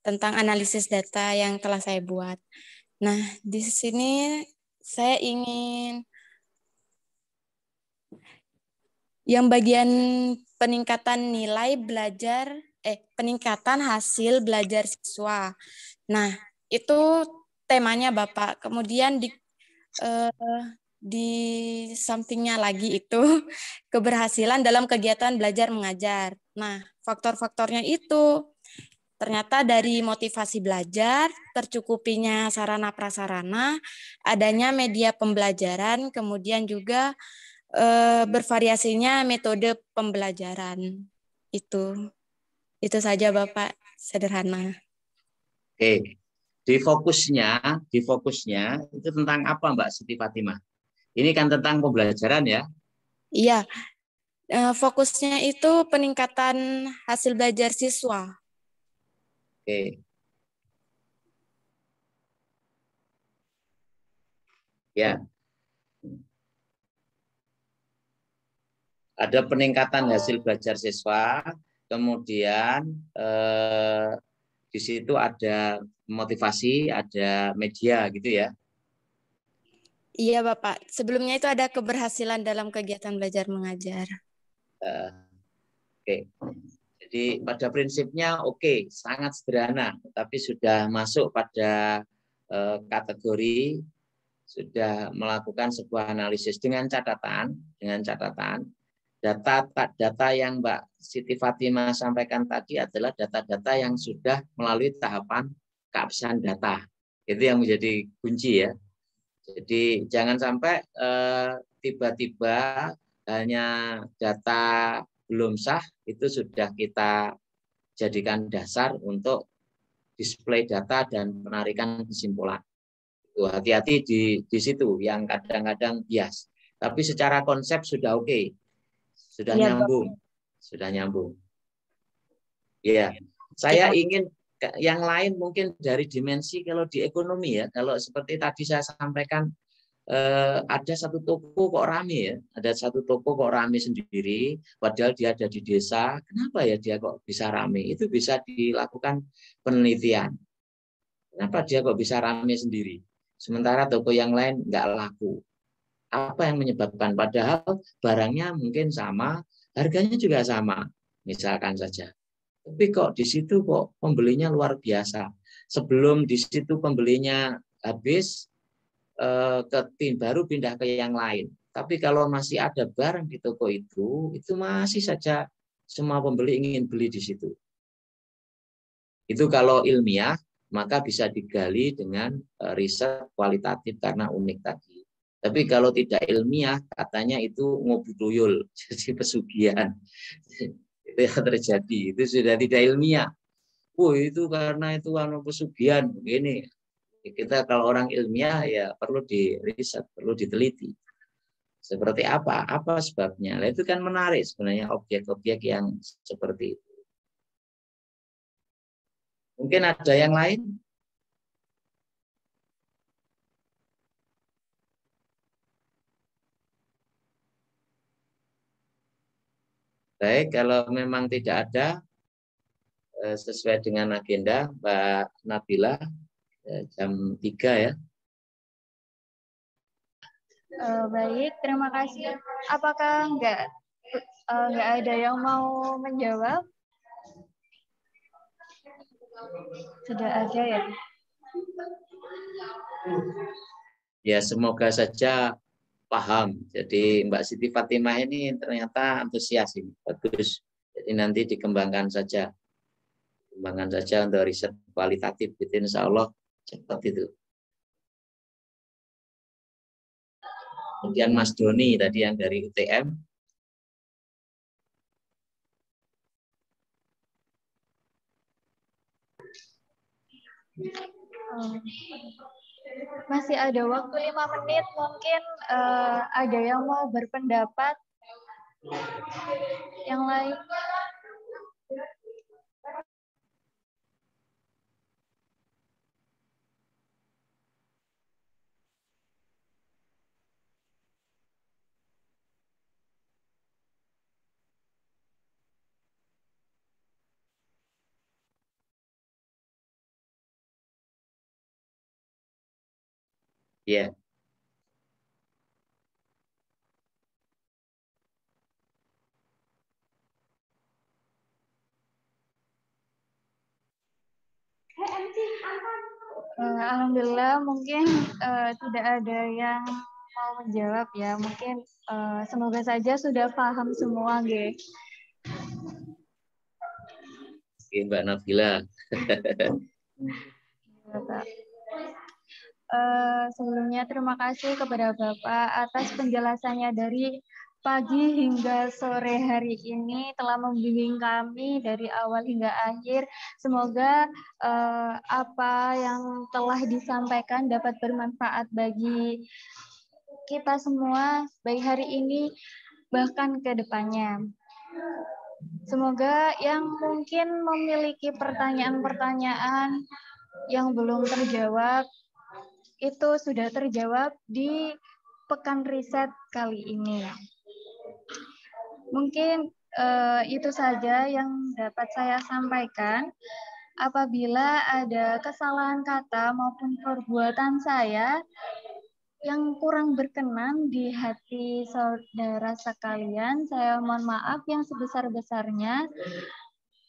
[SPEAKER 14] tentang analisis data yang telah saya buat. Nah, di sini saya ingin yang bagian peningkatan nilai belajar, peningkatan hasil belajar siswa. Nah, itu temanya Bapak. Kemudian di sampingnya lagi itu keberhasilan dalam kegiatan belajar mengajar. Nah, faktor-faktornya itu ternyata dari motivasi belajar, tercukupinya sarana prasarana, adanya media pembelajaran, kemudian juga bervariasinya metode pembelajaran. Itu saja Bapak, sederhana.
[SPEAKER 13] Oke. Di fokusnya itu tentang apa Mbak Siti Fatimah? Ini kan tentang pembelajaran ya?
[SPEAKER 14] Iya, fokusnya itu peningkatan hasil belajar siswa.
[SPEAKER 13] Oke. Ya. Ada peningkatan hasil belajar siswa, kemudian di situ ada motivasi, ada media gitu ya?
[SPEAKER 14] Iya Bapak, sebelumnya itu ada keberhasilan dalam kegiatan belajar mengajar.
[SPEAKER 13] Oke. Jadi pada prinsipnya oke, sangat sederhana, tapi sudah masuk pada kategori, sudah melakukan sebuah analisis dengan catatan data yang Mbak Siti Fatimah sampaikan tadi adalah data-data yang sudah melalui tahapan keabsahan data. Itu yang menjadi kunci ya. Jadi jangan sampai tiba-tiba hanya data belum sah itu sudah kita jadikan dasar untuk display data dan penarikan kesimpulan. Hati-hati di situ yang kadang-kadang bias. Tapi secara konsep sudah oke. Sudah ya, nyambung. Bapak. Sudah nyambung. Ya, saya ingin yang lain mungkin dari dimensi kalau di ekonomi ya. Kalau seperti tadi saya sampaikan ada satu toko kok rame ya. Ada satu toko kok rame sendiri padahal dia ada di desa. Kenapa ya dia kok bisa rame? Itu bisa dilakukan penelitian. Kenapa dia kok bisa rame sendiri? Sementara toko yang lain nggak laku. Apa yang menyebabkan? Padahal barangnya mungkin sama, harganya juga sama, misalkan saja. Tapi kok di situ kok pembelinya luar biasa. Sebelum di situ pembelinya habis, baru pindah ke yang lain. Tapi kalau masih ada barang di toko itu masih saja semua pembeli ingin beli di situ. Itu kalau ilmiah, maka bisa digali dengan riset kualitatif karena unik tadi. Tapi kalau tidak ilmiah, katanya itu ngobuduyul, jadi pesugihan. Itu yang terjadi, itu sudah tidak ilmiah. Itu karena itu pesugihan, begini. Kita kalau orang ilmiah ya perlu diriset, perlu diteliti. Seperti apa sebabnya? Nah, itu kan menarik sebenarnya objek-objek yang seperti itu. Mungkin ada yang lain? Baik, kalau memang tidak ada, sesuai dengan agenda Mbak Nabila, jam 3 ya.
[SPEAKER 12] Baik, terima kasih. Apakah nggak ada yang mau menjawab? Tidak ada ya?
[SPEAKER 13] Ya, semoga saja paham. Jadi Mbak Siti Fatimah ini ternyata antusias ini, bagus. Jadi nanti dikembangkan saja. Kembangkan saja untuk riset kualitatif, itu insya Allah cepat itu. Kemudian Mas Doni tadi yang dari UTM.
[SPEAKER 12] Masih ada waktu 5 menit, mungkin ada yang mau berpendapat yang lain.
[SPEAKER 13] Ya.
[SPEAKER 12] Alhamdulillah mungkin tidak ada yang mau menjawab ya. Mungkin semoga saja sudah paham semua, G.
[SPEAKER 13] Oke, Mbak Nabila.
[SPEAKER 12] Sebelumnya terima kasih kepada Bapak atas penjelasannya dari pagi hingga sore hari ini telah membimbing kami dari awal hingga akhir. Semoga apa yang telah disampaikan dapat bermanfaat bagi kita semua, baik hari ini bahkan ke depannya. Semoga yang mungkin memiliki pertanyaan-pertanyaan yang belum terjawab itu sudah terjawab di pekan riset kali ini. Mungkin itu saja yang dapat saya sampaikan. Apabila ada kesalahan kata maupun perbuatan saya yang kurang berkenan di hati saudara sekalian, saya mohon maaf yang sebesar-besarnya.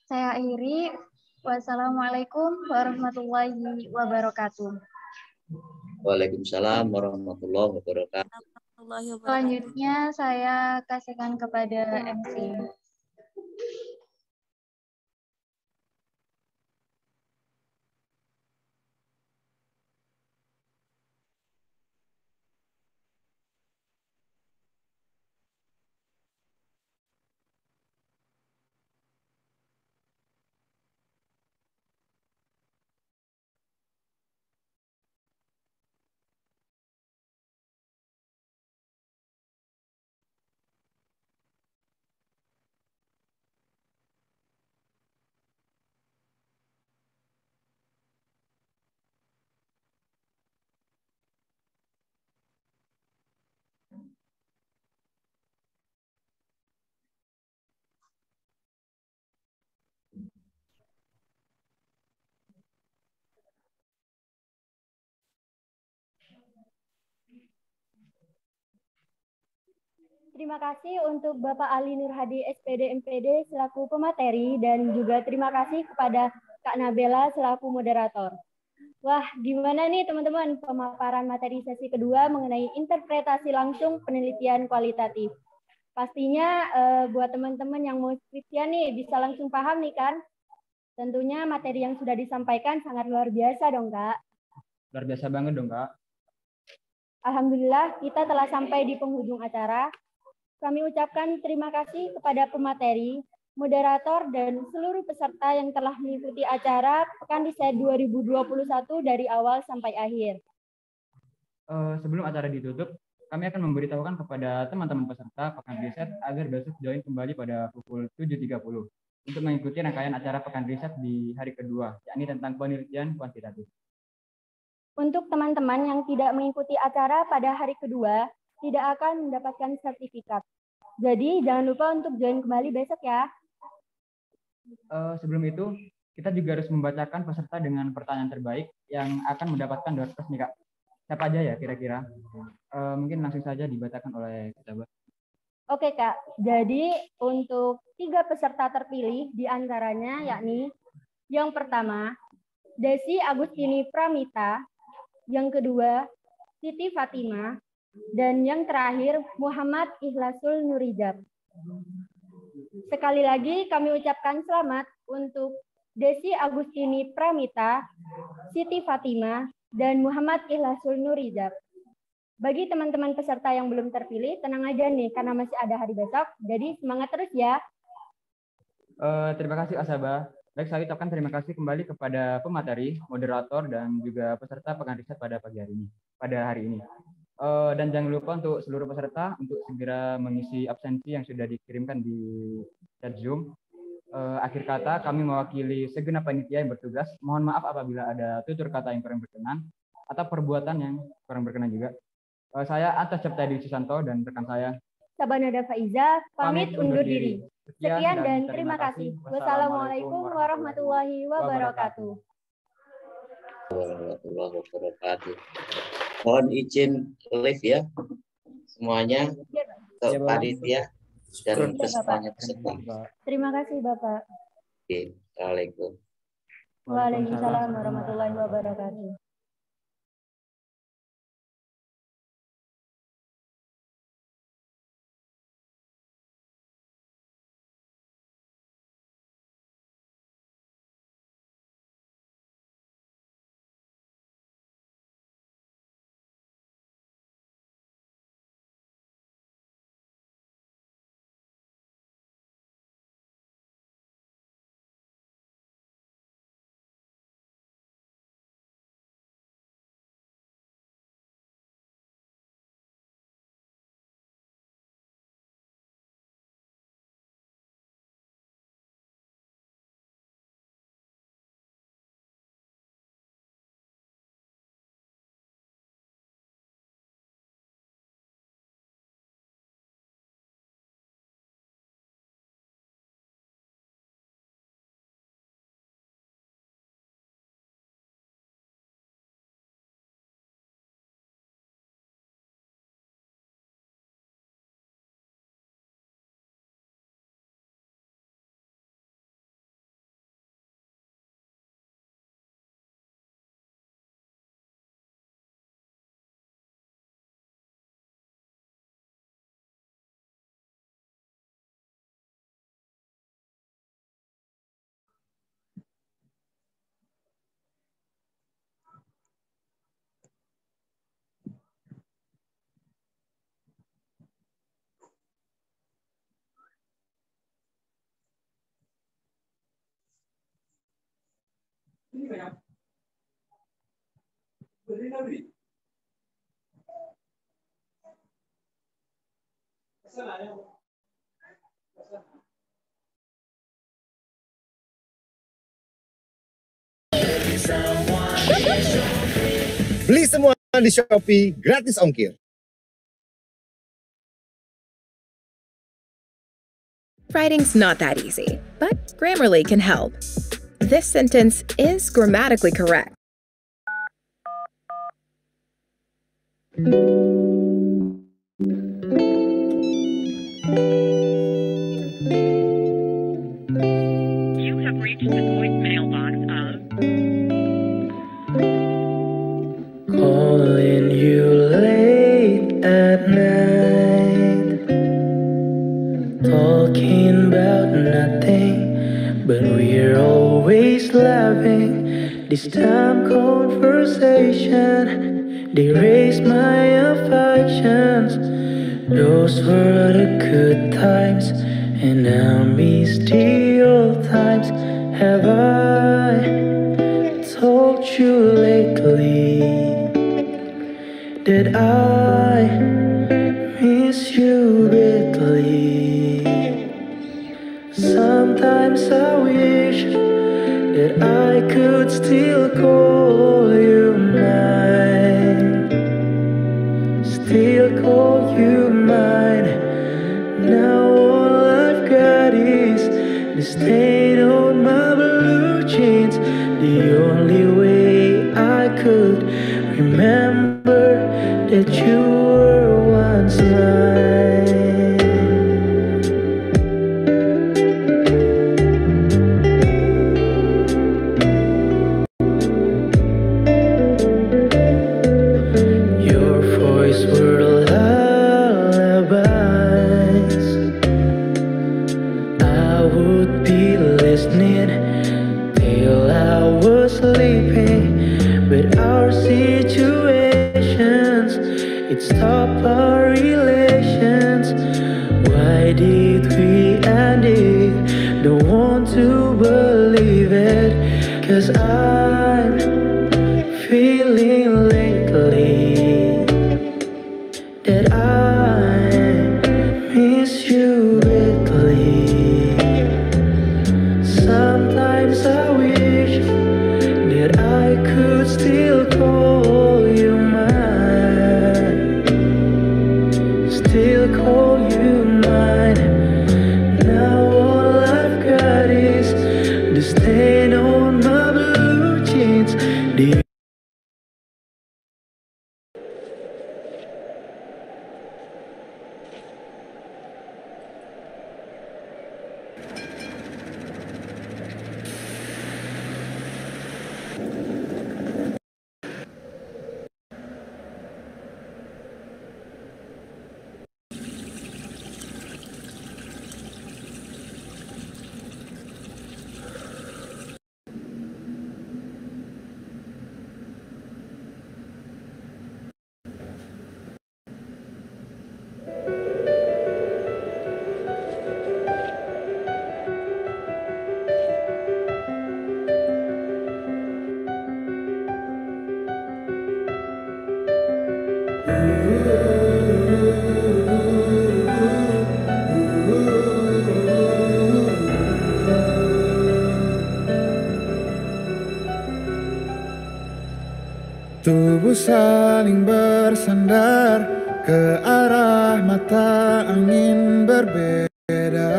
[SPEAKER 12] Saya akhiri. Wassalamualaikum warahmatullahi wabarakatuh.
[SPEAKER 13] Waalaikumsalam warahmatullahi wabarakatuh.
[SPEAKER 12] Selanjutnya saya kasihkan kepada MC.
[SPEAKER 10] Terima kasih untuk Bapak Ali Nurhadi SPD MPD selaku pemateri dan juga terima kasih kepada Kak Nabila selaku moderator. Wah, gimana nih teman-teman pemaparan materi sesi kedua mengenai interpretasi langsung penelitian kualitatif. Pastinya buat teman-teman yang mau skripsian nih bisa langsung paham nih kan? Tentunya materi yang sudah disampaikan sangat luar biasa dong Kak.
[SPEAKER 11] Luar biasa banget dong Kak.
[SPEAKER 10] Alhamdulillah kita telah sampai di penghujung acara. Kami ucapkan terima kasih kepada pemateri, moderator, dan seluruh peserta yang telah mengikuti acara Pekan Riset 2021 dari awal sampai akhir.
[SPEAKER 11] Sebelum acara ditutup, kami akan memberitahukan kepada teman-teman peserta Pekan Riset agar besok join kembali pada pukul 7.30. untuk mengikuti rangkaian acara Pekan Riset di hari kedua, yakni tentang penelitian kuantitatif.
[SPEAKER 10] Untuk teman-teman yang tidak mengikuti acara pada hari kedua, tidak akan mendapatkan sertifikat. Jadi jangan lupa untuk join kembali besok ya.
[SPEAKER 11] Sebelum itu, kita juga harus membacakan peserta dengan pertanyaan terbaik yang akan mendapatkan door prize nih Kak. Siapa aja ya kira-kira? Mungkin langsung saja dibacakan oleh Kak.
[SPEAKER 10] Oke Kak, jadi untuk 3 peserta terpilih diantaranya yakni yang pertama Desi Agustini Pramita, yang kedua Siti Fatima, dan yang terakhir Muhammad Ikhlasul Nurijab. Sekali lagi kami ucapkan selamat untuk Desi Agustini Pramita, Siti Fatima, dan Muhammad Ikhlasul Nurijab. Bagi teman-teman peserta yang belum terpilih, tenang aja nih, karena masih ada hari besok. Jadi semangat terus ya.
[SPEAKER 11] Terima kasih Asaba. Baik, saya ucapkan terima kasih kembali kepada pemateri, moderator, dan juga peserta Pekan Riset pada hari ini. Dan jangan lupa untuk seluruh peserta untuk segera mengisi absensi yang sudah dikirimkan di chat Zoom. Akhir kata, kami mewakili segenap panitia yang bertugas. Mohon maaf apabila ada tutur kata yang kurang berkenan atau perbuatan yang kurang berkenan juga. Saya Atas Septadi Susanto dan rekan saya
[SPEAKER 10] Sabanada Faiza pamit undur diri. Sekian dan terima kasih. Wassalamualaikum warahmatullahi wabarakatuh.
[SPEAKER 13] Warahmatullahi wabarakatuh. Mohon izin live ya semuanya ke panitia dan pesertanya.
[SPEAKER 10] Terima kasih Bapak.
[SPEAKER 13] Oke, Assalamualaikum.
[SPEAKER 10] Waalaikumsalam warahmatullahi wabarakatuh.
[SPEAKER 16] Beli semua di Shopee, gratis ongkir.
[SPEAKER 17] Writing's not that easy, but Grammarly can help. This sentence is grammatically correct.
[SPEAKER 18] You have reached the voicemail box of
[SPEAKER 1] calling you late at night, talking about nothing, but we're always laughing. This time conversation, they raise my affections. Those were the good times, and I miss the old times. Have I told you lately that I miss you badly? Sometimes I I could still call you mine, still call you mine. Now all I've got is the stain on my blue jeans. The only way I could remember that you were once mine. Your voice were lullabies. I would be listening till I was sleeping, but our situations, it stopped our relations. Why did we end it? Don't want to believe it, 'cause I'm feeling lately that I miss you badly. Sometimes I wish that I could still call you mine, still call you mine. Now all I've got is the stain on my blue jeans. The
[SPEAKER 19] tubuh saling bersandar ke arah mata angin berbeda.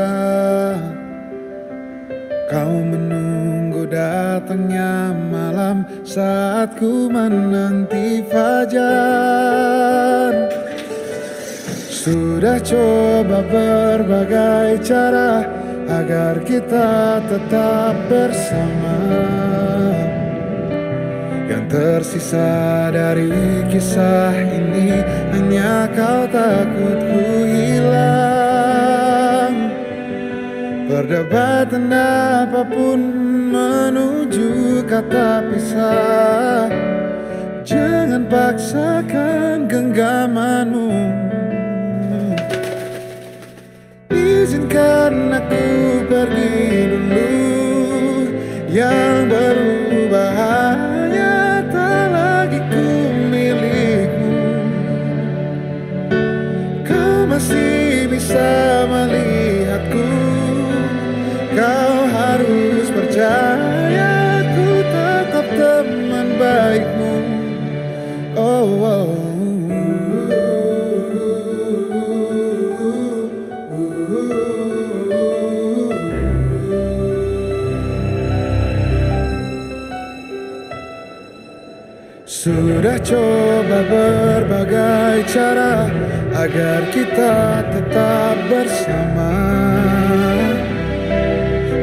[SPEAKER 19] Kau menunggu datangnya malam saat ku menanti fajar. Sudah coba berbagai cara agar kita tetap bersama. Yang tersisa dari kisah ini hanya kau takut ku hilang. Perdebatan apapun menuju kata pisah. Jangan paksakan genggamanmu. Izinkan aku pergi dulu. Yang berubah hanya tak lagi ku milikmu. Kau masih bisa melihatku. Kau harus percaya ku tetap teman baikmu. Oh, oh. Sudah coba berbagai cara agar kita tetap bersama.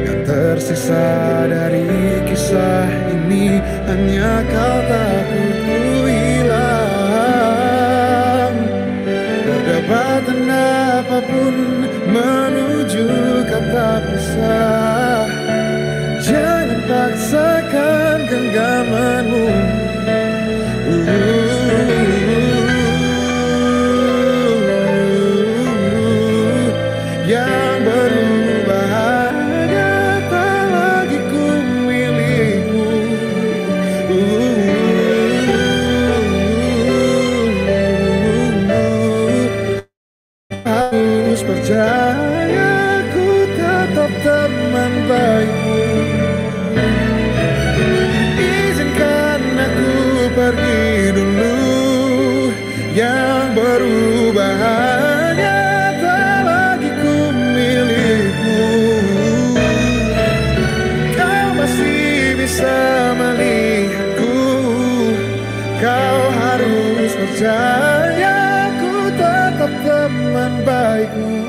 [SPEAKER 19] Yang tersisa dari kisah ini hanya kau takut ku hilang. Perdebatan apapun menuju kata pisah. Jangan paksakan genggamanmu. Yang berubah hanya tak lagi ku milikmu. Harus percaya ku tetap teman percaya ku tetap teman baikmu.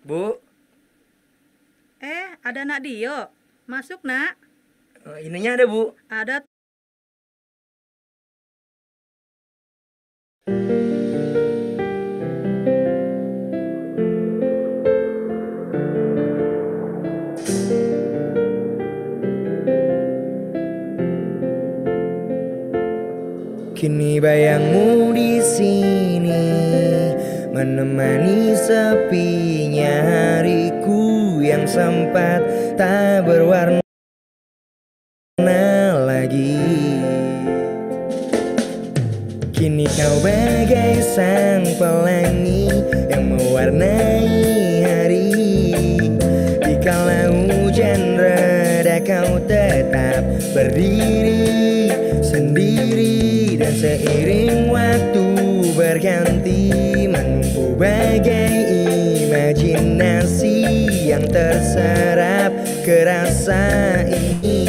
[SPEAKER 20] Bu. Ada Nak Dio. Masuk, Nak.
[SPEAKER 2] Ininya ada, Bu.
[SPEAKER 20] Ada.
[SPEAKER 1] Kini bayangmu di sini menemani sepinya hariku yang sempat tak berwarna lagi. Kini kau bagai sang pelangi yang mewarnai hari. Dikala hujan reda kau tetap berdiri sendiri, dan seiring waktu berganti menumbuh bagai imajinasi yang terserap ke rasa ini.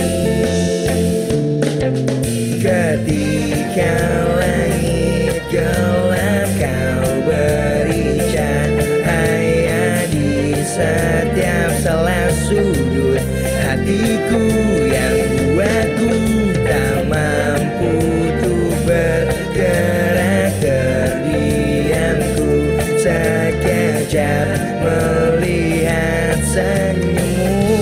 [SPEAKER 1] Ketika langit gelap kau beri cahaya di setiap salah sudut hatiku yang buatku tak mampu untuk bergerak. Terdiamku sekejap melihat senyummu,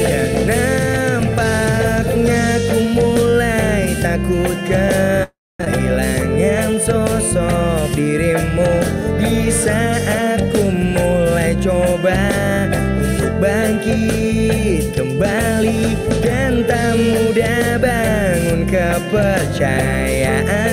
[SPEAKER 1] dan nampaknya ku mulai takut kehilangan sosok dirimu. Di saat ku mulai coba untuk bangkit kembali, dan tak mudah bangun kepercayaan.